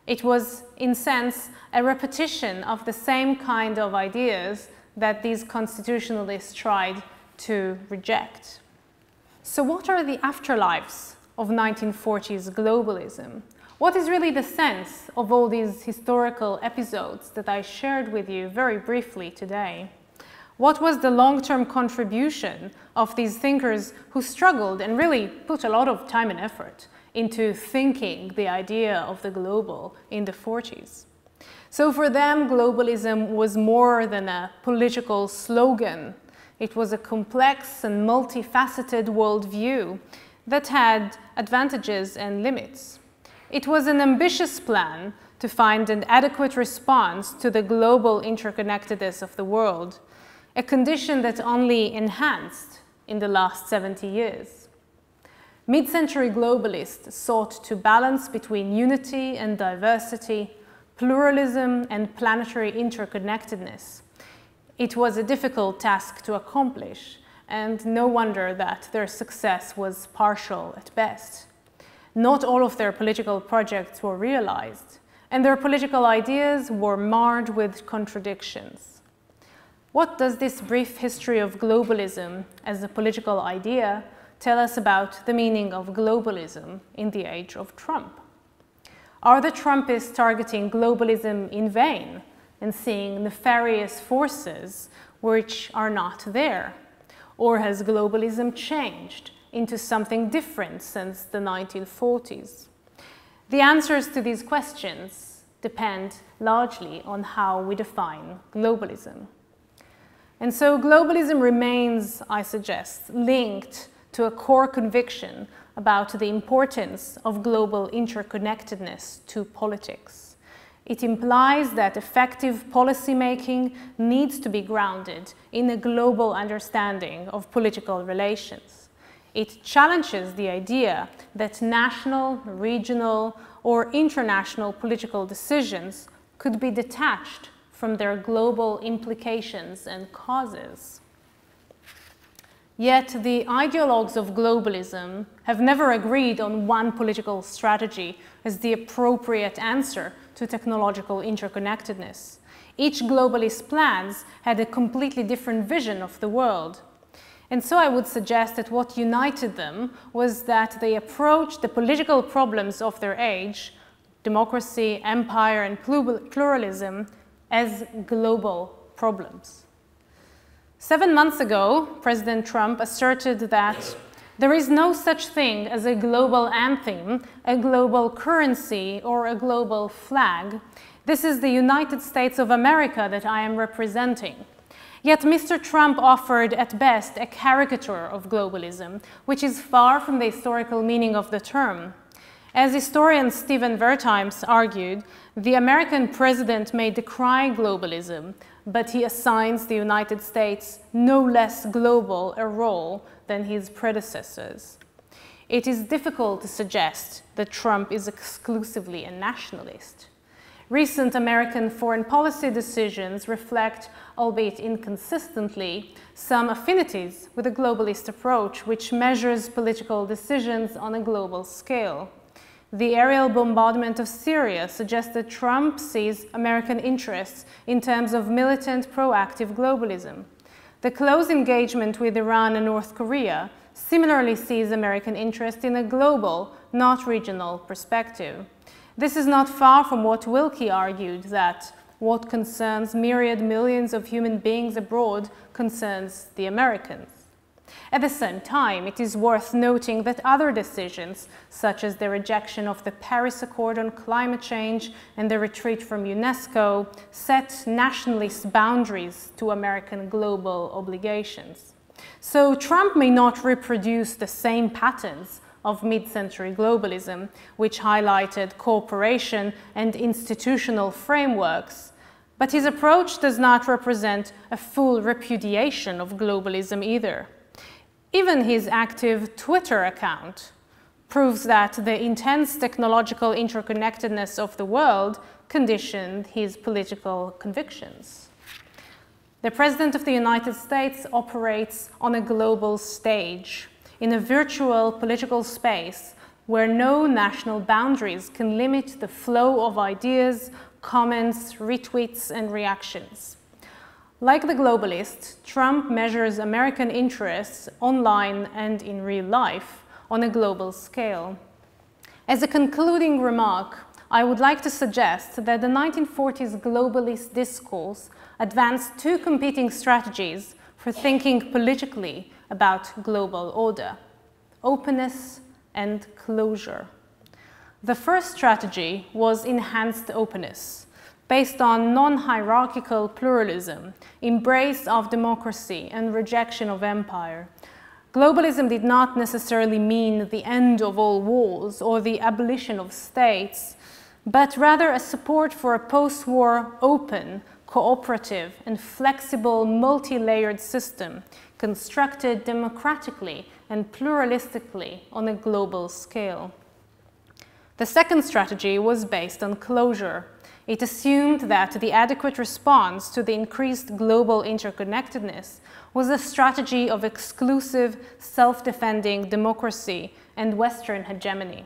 It was, in sense, a repetition of the same kind of ideas that these constitutionalists tried to reject. So what are the afterlives of 1940s globalism? What is really the sense of all these historical episodes that I shared with you very briefly today? What was the long-term contribution of these thinkers who struggled and really put a lot of time and effort into thinking the idea of the global in the 40s? So for them, globalism was more than a political slogan. It was a complex and multifaceted worldview that had advantages and limits. It was an ambitious plan to find an adequate response to the global interconnectedness of the world, a condition that only enhanced in the last 70 years. Mid-century globalists sought to balance between unity and diversity, pluralism and planetary interconnectedness. It was a difficult task to accomplish, and no wonder that their success was partial at best. Not all of their political projects were realized, and their political ideas were marred with contradictions. What does this brief history of globalism as a political idea tell us about the meaning of globalism in the age of Trump? Are the Trumpists targeting globalism in vain and seeing nefarious forces which are not there? Or has globalism changed into something different since the 1940s? The answers to these questions depend largely on how we define globalism. And so globalism remains, I suggest, linked to a core conviction about the importance of global interconnectedness to politics. It implies that effective policymaking needs to be grounded in a global understanding of political relations. It challenges the idea that national, regional, or international political decisions could be detached from their global implications and causes. Yet the ideologues of globalism have never agreed on one political strategy as the appropriate answer to technological interconnectedness. Each globalist plans had a completely different vision of the world. And so I would suggest that what united them was that they approached the political problems of their age, democracy, empire, and pluralism, as global problems. 7 months ago, President Trump asserted that there is no such thing as a global anthem, a global currency, or a global flag. This is the United States of America that I am representing. Yet Mr. Trump offered at best a caricature of globalism, which is far from the historical meaning of the term. As historian Stephen Wertheims argued, the American president may decry globalism, but he assigns the United States no less global a role than his predecessors. It is difficult to suggest that Trump is exclusively a nationalist. Recent American foreign policy decisions reflect, albeit inconsistently, some affinities with a globalist approach which measures political decisions on a global scale. The aerial bombardment of Syria suggests that Trump sees American interests in terms of militant, proactive globalism. The close engagement with Iran and North Korea similarly sees American interest in a global, not regional perspective. This is not far from what Willkie argued, that what concerns myriad millions of human beings abroad concerns the Americans. At the same time, it is worth noting that other decisions, such as the rejection of the Paris Accord on climate change and the retreat from UNESCO, set nationalist boundaries to American global obligations. So Trump may not reproduce the same patterns of mid-century globalism, which highlighted cooperation and institutional frameworks, but his approach does not represent a full repudiation of globalism either. Even his active Twitter account proves that the intense technological interconnectedness of the world conditioned his political convictions. The President of the United States operates on a global stage, in a virtual political space where no national boundaries can limit the flow of ideas, comments, retweets, and reactions. Like the globalists, Trump measures American interests online and in real life on a global scale. As a concluding remark, I would like to suggest that the 1940s globalist discourse advanced two competing strategies for thinking politically about global order: openness and closure. The first strategy was enhanced openness, based on non-hierarchical pluralism, embrace of democracy, and rejection of empire. Globalism did not necessarily mean the end of all wars or the abolition of states, but rather a support for a post-war open, cooperative, and flexible multi-layered system constructed democratically and pluralistically on a global scale. The second strategy was based on closure. It assumed that the adequate response to the increased global interconnectedness was a strategy of exclusive, self-defending democracy and Western hegemony.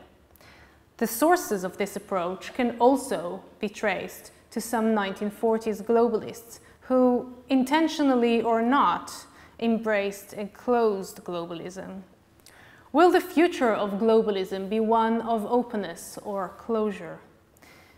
The sources of this approach can also be traced to some 1940s globalists who, intentionally or not, embraced a closed globalism. Will the future of globalism be one of openness or closure?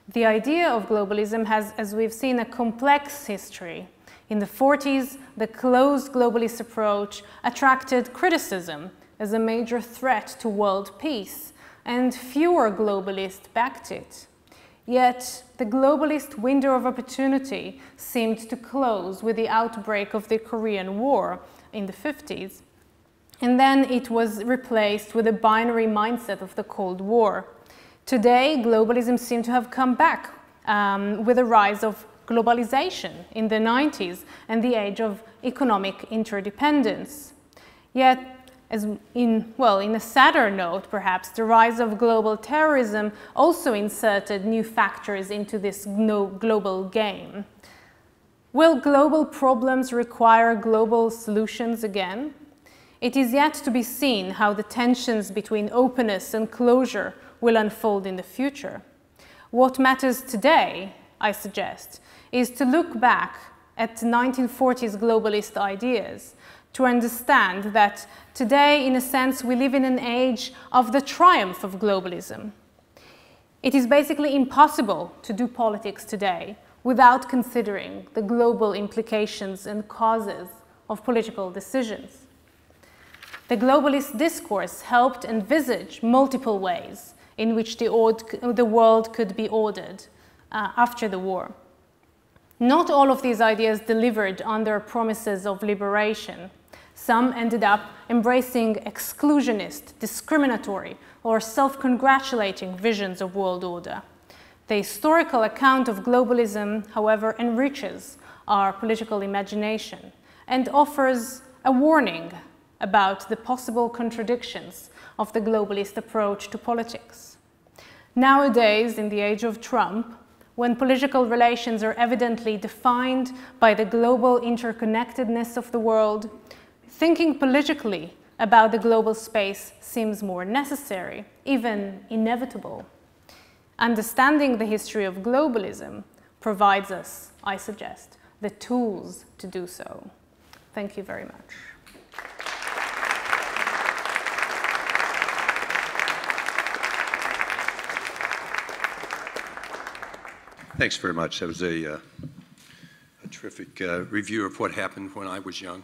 The idea of globalism has, as we've seen, a complex history. In the 40s, the closed globalist approach attracted criticism as a major threat to world peace, and fewer globalists backed it. Yet, the globalist window of opportunity seemed to close with the outbreak of the Korean War in the 50s, and then it was replaced with a binary mindset of the Cold War. Today, globalism seems to have come back with the rise of globalization in the 90s and the age of economic interdependence. Yet, in a sadder note, perhaps, the rise of global terrorism also inserted new factors into this global game. Will global problems require global solutions again? It is yet to be seen how the tensions between openness and closure will unfold in the future. What matters today, I suggest, is to look back at 1940s globalist ideas, to understand that today, in a sense, we live in an age of the triumph of globalism. It is basically impossible to do politics today without considering the global implications and causes of political decisions. The globalist discourse helped envisage multiple ways in which the world could be ordered after the war. Not all of these ideas delivered on their promises of liberation. Some ended up embracing exclusionist, discriminatory, or self-congratulating visions of world order. The historical account of globalism, however, enriches our political imagination and offers a warning about the possible contradictions of the globalist approach to politics. Nowadays, in the age of Trump, when political relations are evidently defined by the global interconnectedness of the world, thinking politically about the global space seems more necessary, even inevitable. Understanding the history of globalism provides us, I suggest, the tools to do so. Thank you very much. Thanks very much. That was a terrific review of what happened when I was young.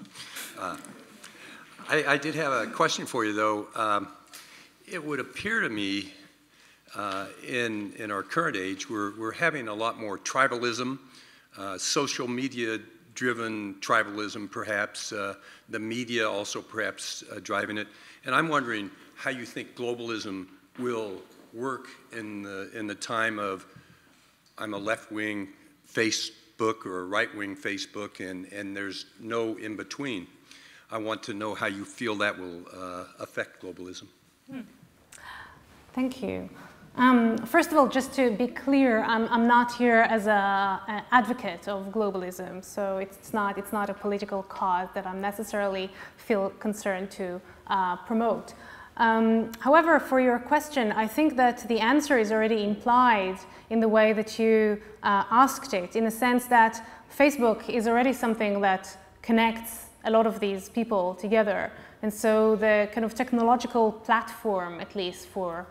I did have a question for you, though. It would appear to me in our current age, we're having a lot more tribalism, social media-driven tribalism, perhaps, the media also perhaps driving it. And I'm wondering how you think globalism will work in the time of I'm a left-wing Facebook or a right-wing Facebook, and there's no in-between. I want to know how you feel that will affect globalism. Thank you. First of all, just to be clear, I'm not here as an advocate of globalism, so it's not a political cause that I necessarily feel concerned to promote. However, for your question, I think that the answer is already implied in the way that you asked it, in the sense that Facebook is already something that connects a lot of these people together. And so the kind of technological platform, at least for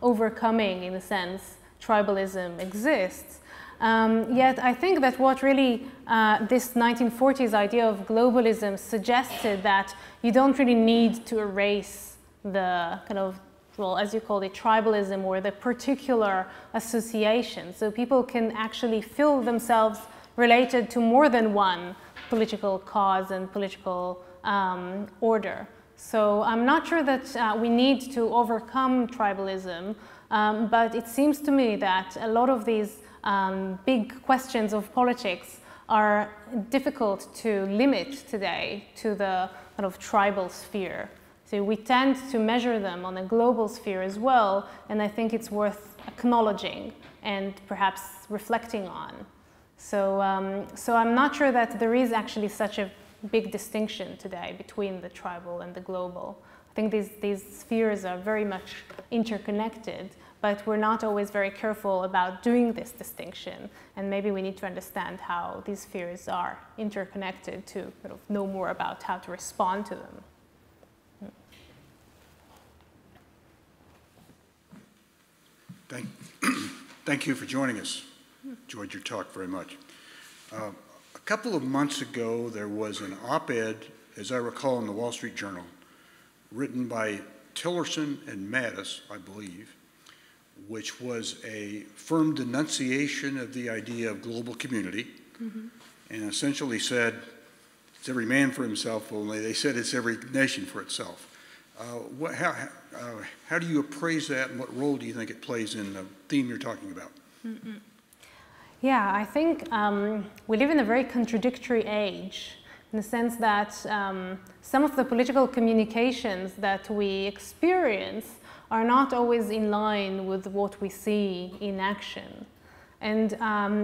overcoming, in a sense, tribalism exists. Yet I think that what really this 1940s idea of globalism suggested that you don't really need to erase the kind of, well, as you called it, tribalism or the particular association. So people can actually feel themselves related to more than one political cause and political order. So I'm not sure that we need to overcome tribalism, but it seems to me that a lot of these big questions of politics are difficult to limit today to the kind of tribal sphere. So we tend to measure them on a global sphere as well, and I think it's worth acknowledging and perhaps reflecting on. So, so I'm not sure that there is actually such a big distinction today between the tribal and the global. I think these spheres are very much interconnected, but we're not always very careful about doing this distinction. And maybe we need to understand how these spheres are interconnected to sort of know more about how to respond to them. Thank you for joining us. Enjoyed your talk very much. A couple of months ago, there was an op-ed, as I recall, in the Wall Street Journal, written by Tillerson and Mattis, I believe, which was a firm denunciation of the idea of global community, and essentially said, it's every man for himself, only they said it's every nation for itself. How do you appraise that, and what role do you think it plays in the theme you're talking about? Yeah, I think we live in a very contradictory age, in the sense that some of the political communications that we experience are not always in line with what we see in action. And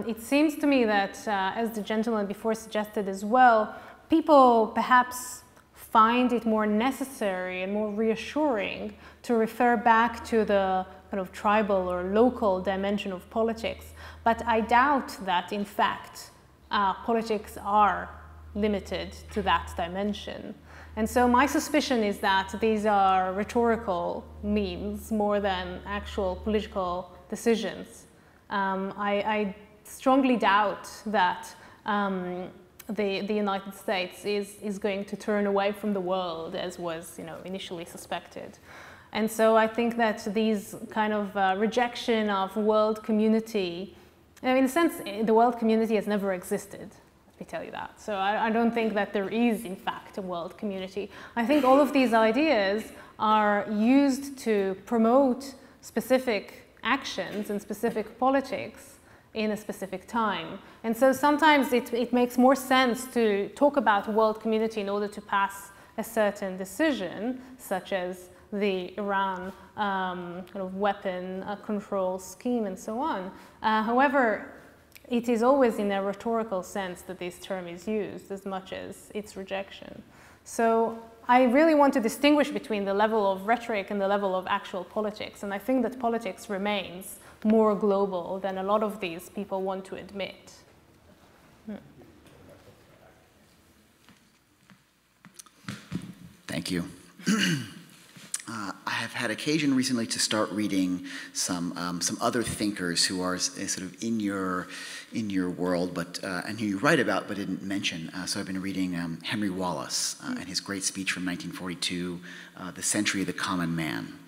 it seems to me that, as the gentleman before suggested as well, people perhaps find it more necessary and more reassuring to refer back to the kind of tribal or local dimension of politics. But I doubt that, in fact, politics are limited to that dimension. And so my suspicion is that these are rhetorical memes more than actual political decisions. I strongly doubt that the United States is going to turn away from the world as was initially suspected. And so I think that these kind of rejection of world community, in a sense, the world community has never existed, let me tell you that. So I don't think that there is, in fact, a world community. I think all of these ideas are used to promote specific actions and specific politics in a specific time. And so sometimes it makes more sense to talk about a world community in order to pass a certain decision, such as the Iran kind of weapon control scheme and so on. However, it is always in a rhetorical sense that this term is used as much as its rejection. So I really want to distinguish between the level of rhetoric and the level of actual politics. And I think that politics remains more global than a lot of these people want to admit. Thank you. I have had occasion recently to start reading some other thinkers who are sort of in your world, but and who you write about but didn't mention. So I've been reading Henry Wallace and his great speech from 1942, "The Century of the Common Man."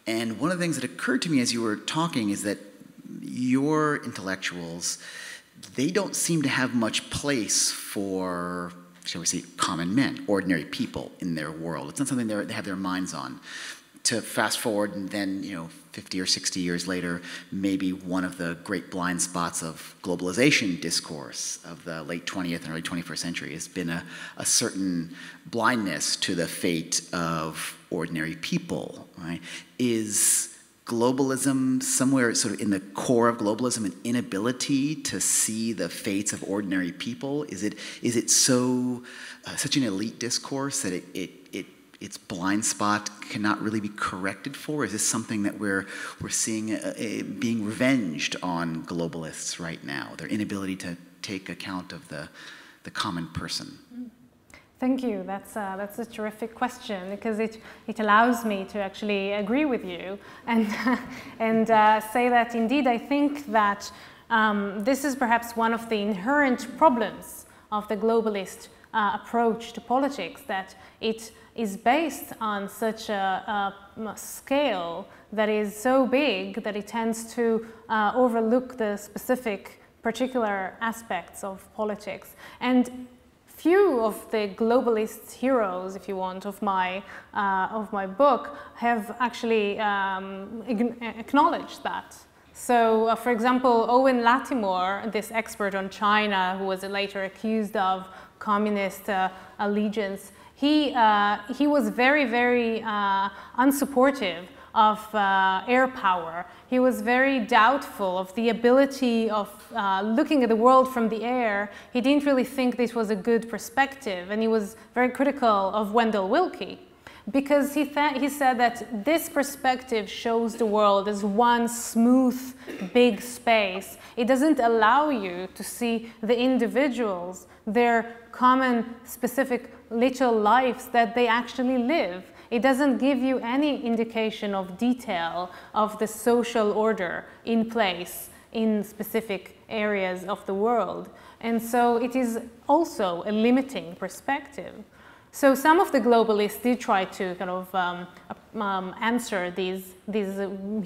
And one of the things that occurred to me as you were talking is that your intellectuals, they don't seem to have much place for, shall we say, common men, ordinary people in their world. It's not something they have their minds on. To fast forward and then, 50 or 60 years later, maybe one of the great blind spots of globalization discourse of the late 20th and early 21st century has been a certain blindness to the fate of ordinary people, right? Is globalism somewhere sort of in the core of globalism an inability to see the fates of ordinary people? Is it so such an elite discourse that its blind spot cannot really be corrected for? Is this something that we're seeing being revenged on globalists right now? Their inability to take account of the common person. Thank you. That's a terrific question, because it allows me to actually agree with you and say that indeed I think that this is perhaps one of the inherent problems of the globalist approach to politics, that it is based on such a scale that is so big that it tends to overlook the specific particular aspects of politics. And few of the globalist heroes, if you want, of my book have actually acknowledged that. So, for example, Owen Lattimore, this expert on China, who was later accused of communist allegiance, he was very, very unsupportive of air power. He was very doubtful of the ability of looking at the world from the air. He didn't really think this was a good perspective, and he was very critical of Wendell Willkie, because he said that this perspective shows the world as one smooth, big space. It doesn't allow you to see the individuals, their common, specific little lives that they actually live. It doesn't give you any indication of detail of the social order in place in specific areas of the world. And so it is also a limiting perspective. So some of the globalists did try to kind of answer these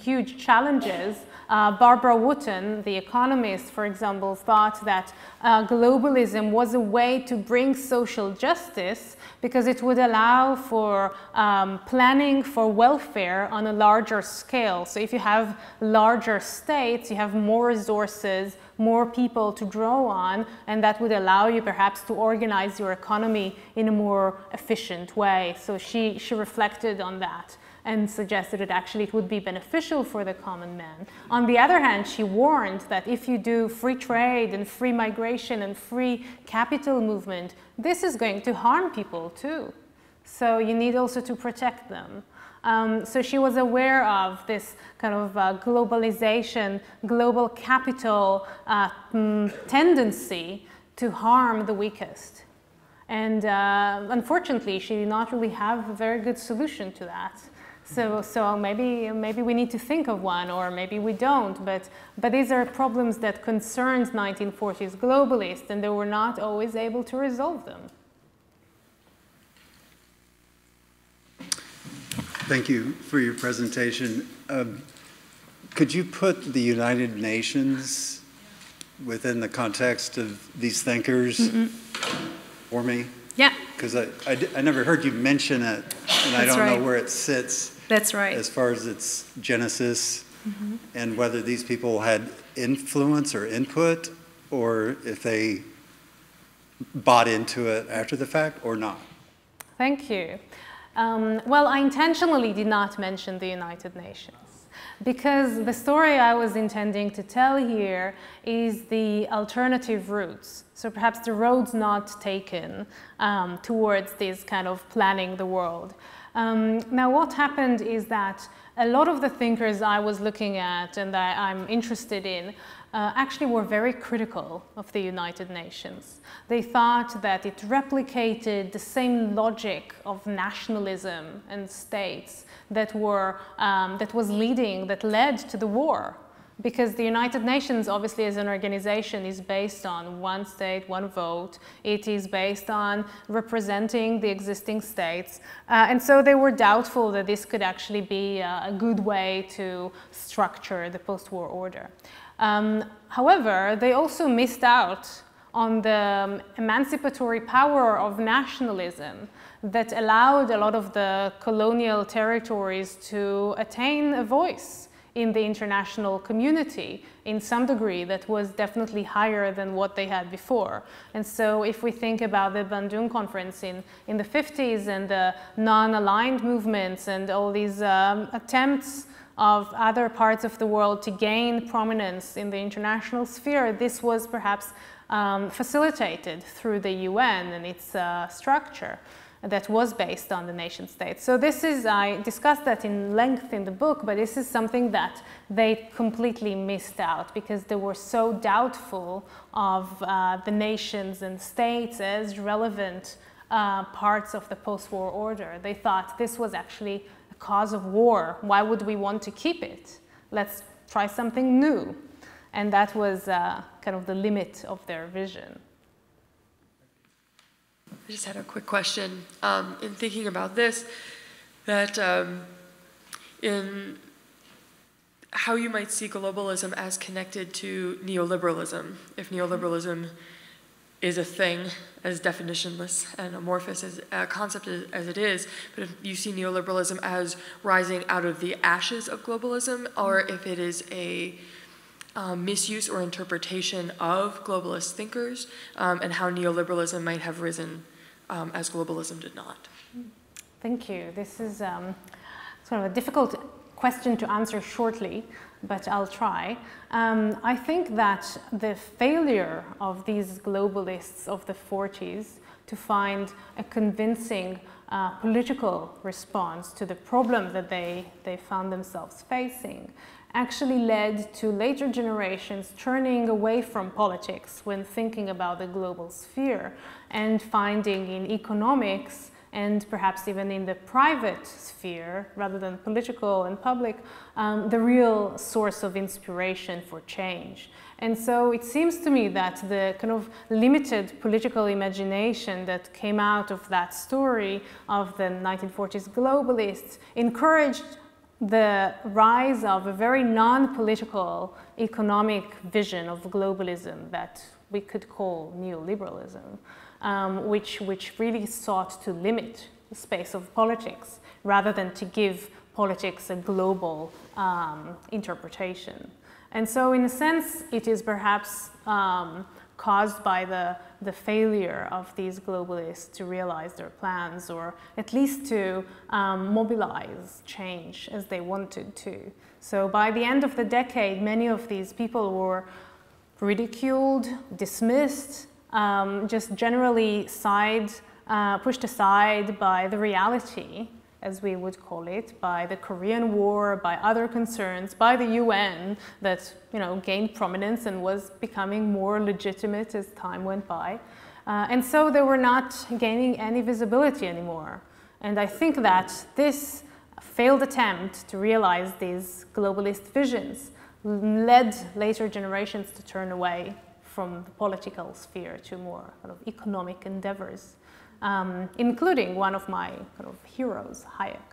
huge challenges. Barbara Wooten, the economist, for example, thought that globalism was a way to bring social justice because it would allow for planning for welfare on a larger scale. So if you have larger states, you have more resources, more people to draw on, and that would allow you perhaps to organize your economy in a more efficient way. So she reflected on that and suggested that actually it would be beneficial for the common man. On the other hand, she warned that if you do free trade and free migration and free capital movement, this is going to harm people too. So you need also to protect them. So she was aware of this kind of globalization, global capital tendency to harm the weakest. And unfortunately, she did not really have a very good solution to that. So maybe we need to think of one, or maybe we don't. But these are problems that concerned 1940s globalists, and they were not always able to resolve them. Thank you for your presentation. Could you put the United Nations within the context of these thinkers for me? Yeah. Because I never heard you mention it, and I don't know where it sits. That's right. As far as its genesis, and whether these people had influence or input, or if they bought into it after the fact or not. Thank you. Well, I intentionally did not mention the United Nations, because the story I was intending to tell here is the alternative routes. So perhaps the roads not taken towards this kind of planning the world. Now what happened is that a lot of the thinkers I was looking at and that I'm interested in actually were very critical of the United Nations. They thought that it replicated the same logic of nationalism and states that led to the war. Because the United Nations, obviously, as an organization, is based on one state, one vote. It is based on representing the existing states. And so they were doubtful that this could actually be a good way to structure the post-war order. However, they also missed out on the emancipatory power of nationalism that allowed a lot of the colonial territories to attain a voice in the international community in some degree that was definitely higher than what they had before. And so if we think about the Bandung Conference in the 50s and the non-aligned movements and all these attempts of other parts of the world to gain prominence in the international sphere, this was perhaps facilitated through the UN and its structure that was based on the nation state. So this is, I discussed that in length in the book, but this is something that they completely missed out because they were so doubtful of the nations and states as relevant parts of the post-war order. They thought this was actually a cause of war. Why would we want to keep it? Let's try something new. And that was kind of the limit of their vision. I just had a quick question. In thinking about this, that in how you might see globalism as connected to neoliberalism, if neoliberalism is a thing, as definitionless and amorphous as a concept as it is, but if you see neoliberalism as rising out of the ashes of globalism, or if it is a misuse or interpretation of globalist thinkers, and how neoliberalism might have risen as globalism did not. Thank you. This is sort of a difficult question to answer shortly, but I'll try. I think that the failure of these globalists of the 40s to find a convincing political response to the problem that they found themselves facing actually led to later generations turning away from politics when thinking about the global sphere and finding in economics and perhaps even in the private sphere, rather than political and public, the real source of inspiration for change. And so it seems to me that the kind of limited political imagination that came out of that story of the 1940s globalists encouraged the rise of a very non-political economic vision of globalism that we could call neoliberalism, which really sought to limit the space of politics rather than to give politics a global interpretation. And so in a sense, it is perhaps caused by the failure of these globalists to realize their plans, or at least to mobilize change as they wanted to. So by the end of the decade, many of these people were ridiculed, dismissed, just generally pushed aside by the reality, as we would call it, by the Korean War, by other concerns, by the UN that gained prominence and was becoming more legitimate as time went by. And so they were not gaining any visibility anymore. And I think that this failed attempt to realize these globalist visions led later generations to turn away from the political sphere to more kind of economic endeavors. Including one of my kind of heroes, Hayek.